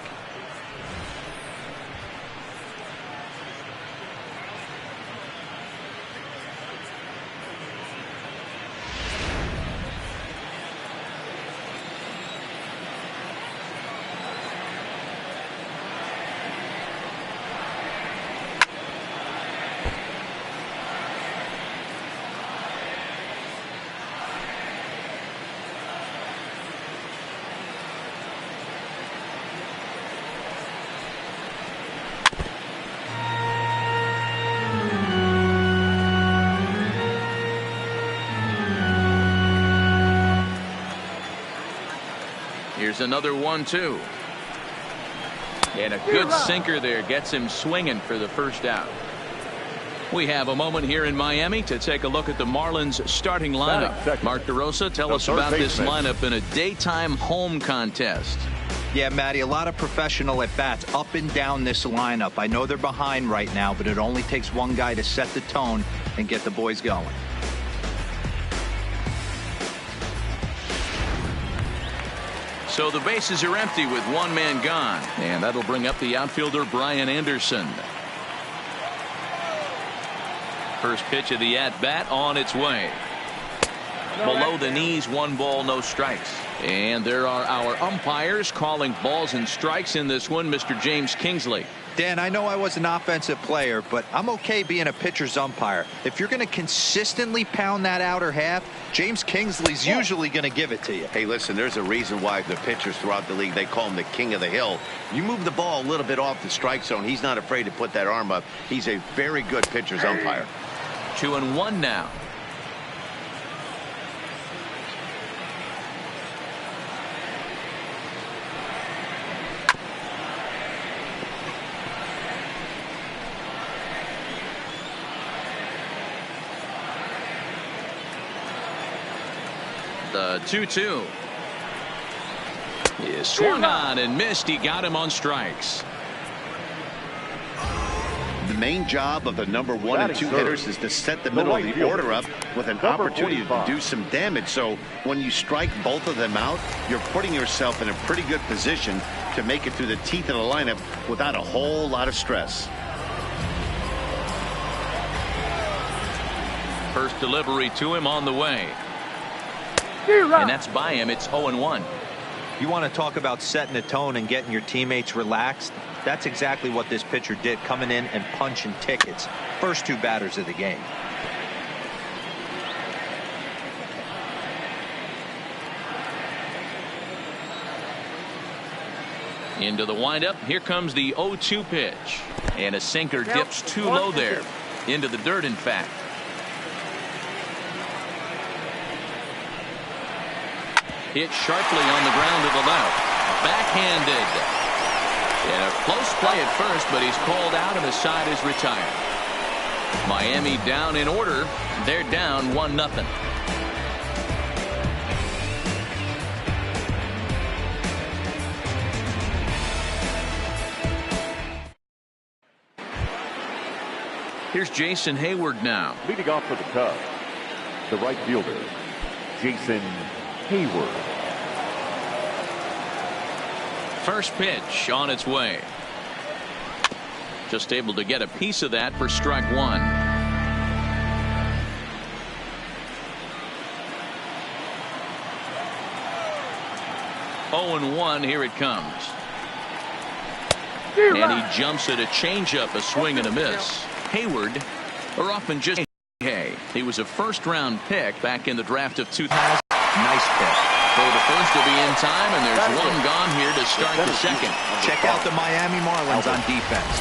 Here's another 1-2. And a good sinker there gets him swinging for the first out. We have a moment here in Miami to take a look at the Marlins starting lineup. Mark DeRosa, tell us about this lineup in a daytime home contest. Yeah, Matty, a lot of professional at-bats up and down this lineup. I know they're behind right now, but it only takes one guy to set the tone and get the boys going. So the bases are empty with one man gone, and that'll bring up the outfielder Brian Anderson. First pitch of the at-bat on its way. Below the knees, 1 ball, no strikes. And there are our umpires calling balls and strikes in this one, Mr. James Kingsley. Dan, I know I was an offensive player, but I'm okay being a pitcher's umpire. If you're going to consistently pound that outer half, James Kingsley's usually going to give it to you. Hey, listen, there's a reason why the pitchers throughout the league, they call him the king of the hill. You move the ball a little bit off the strike zone, he's not afraid to put that arm up. He's a very good pitcher's umpire. 2-1 now. The 2-2. He swung on and missed. He got him on strikes. The main job of the number 1 and 2 hitters is to set the middle of the order up with an opportunity to do some damage. So when you strike both of them out, you're putting yourself in a pretty good position to make it through the teeth of the lineup without a whole lot of stress. First delivery to him on the way. And that's by him. It's 0-1. You want to talk about setting the tone and getting your teammates relaxed? That's exactly what this pitcher did, coming in and punching tickets. First 2 batters of the game. Into the windup. Here comes the 0-2 pitch. And a sinker dips too low there. Into the dirt, in fact. Hit sharply on the ground to the left. Backhanded. And a close play at first, but he's called out and the side is retired. Miami down in order. They're down 1-0. Here's Jason Hayward now. Leading off for the Cubs, the right fielder, Jason Hayward. First pitch on its way. Just able to get a piece of that for strike 1. Oh, and 1. Here it comes. And he jumps at a changeup, a swing and a miss. Hayward, or often just hey, he was a first-round pick back in the draft of 2000. Nice pick. So the first will be in time, and there's one gone here to start the second. Check out the Miami Marlins on defense.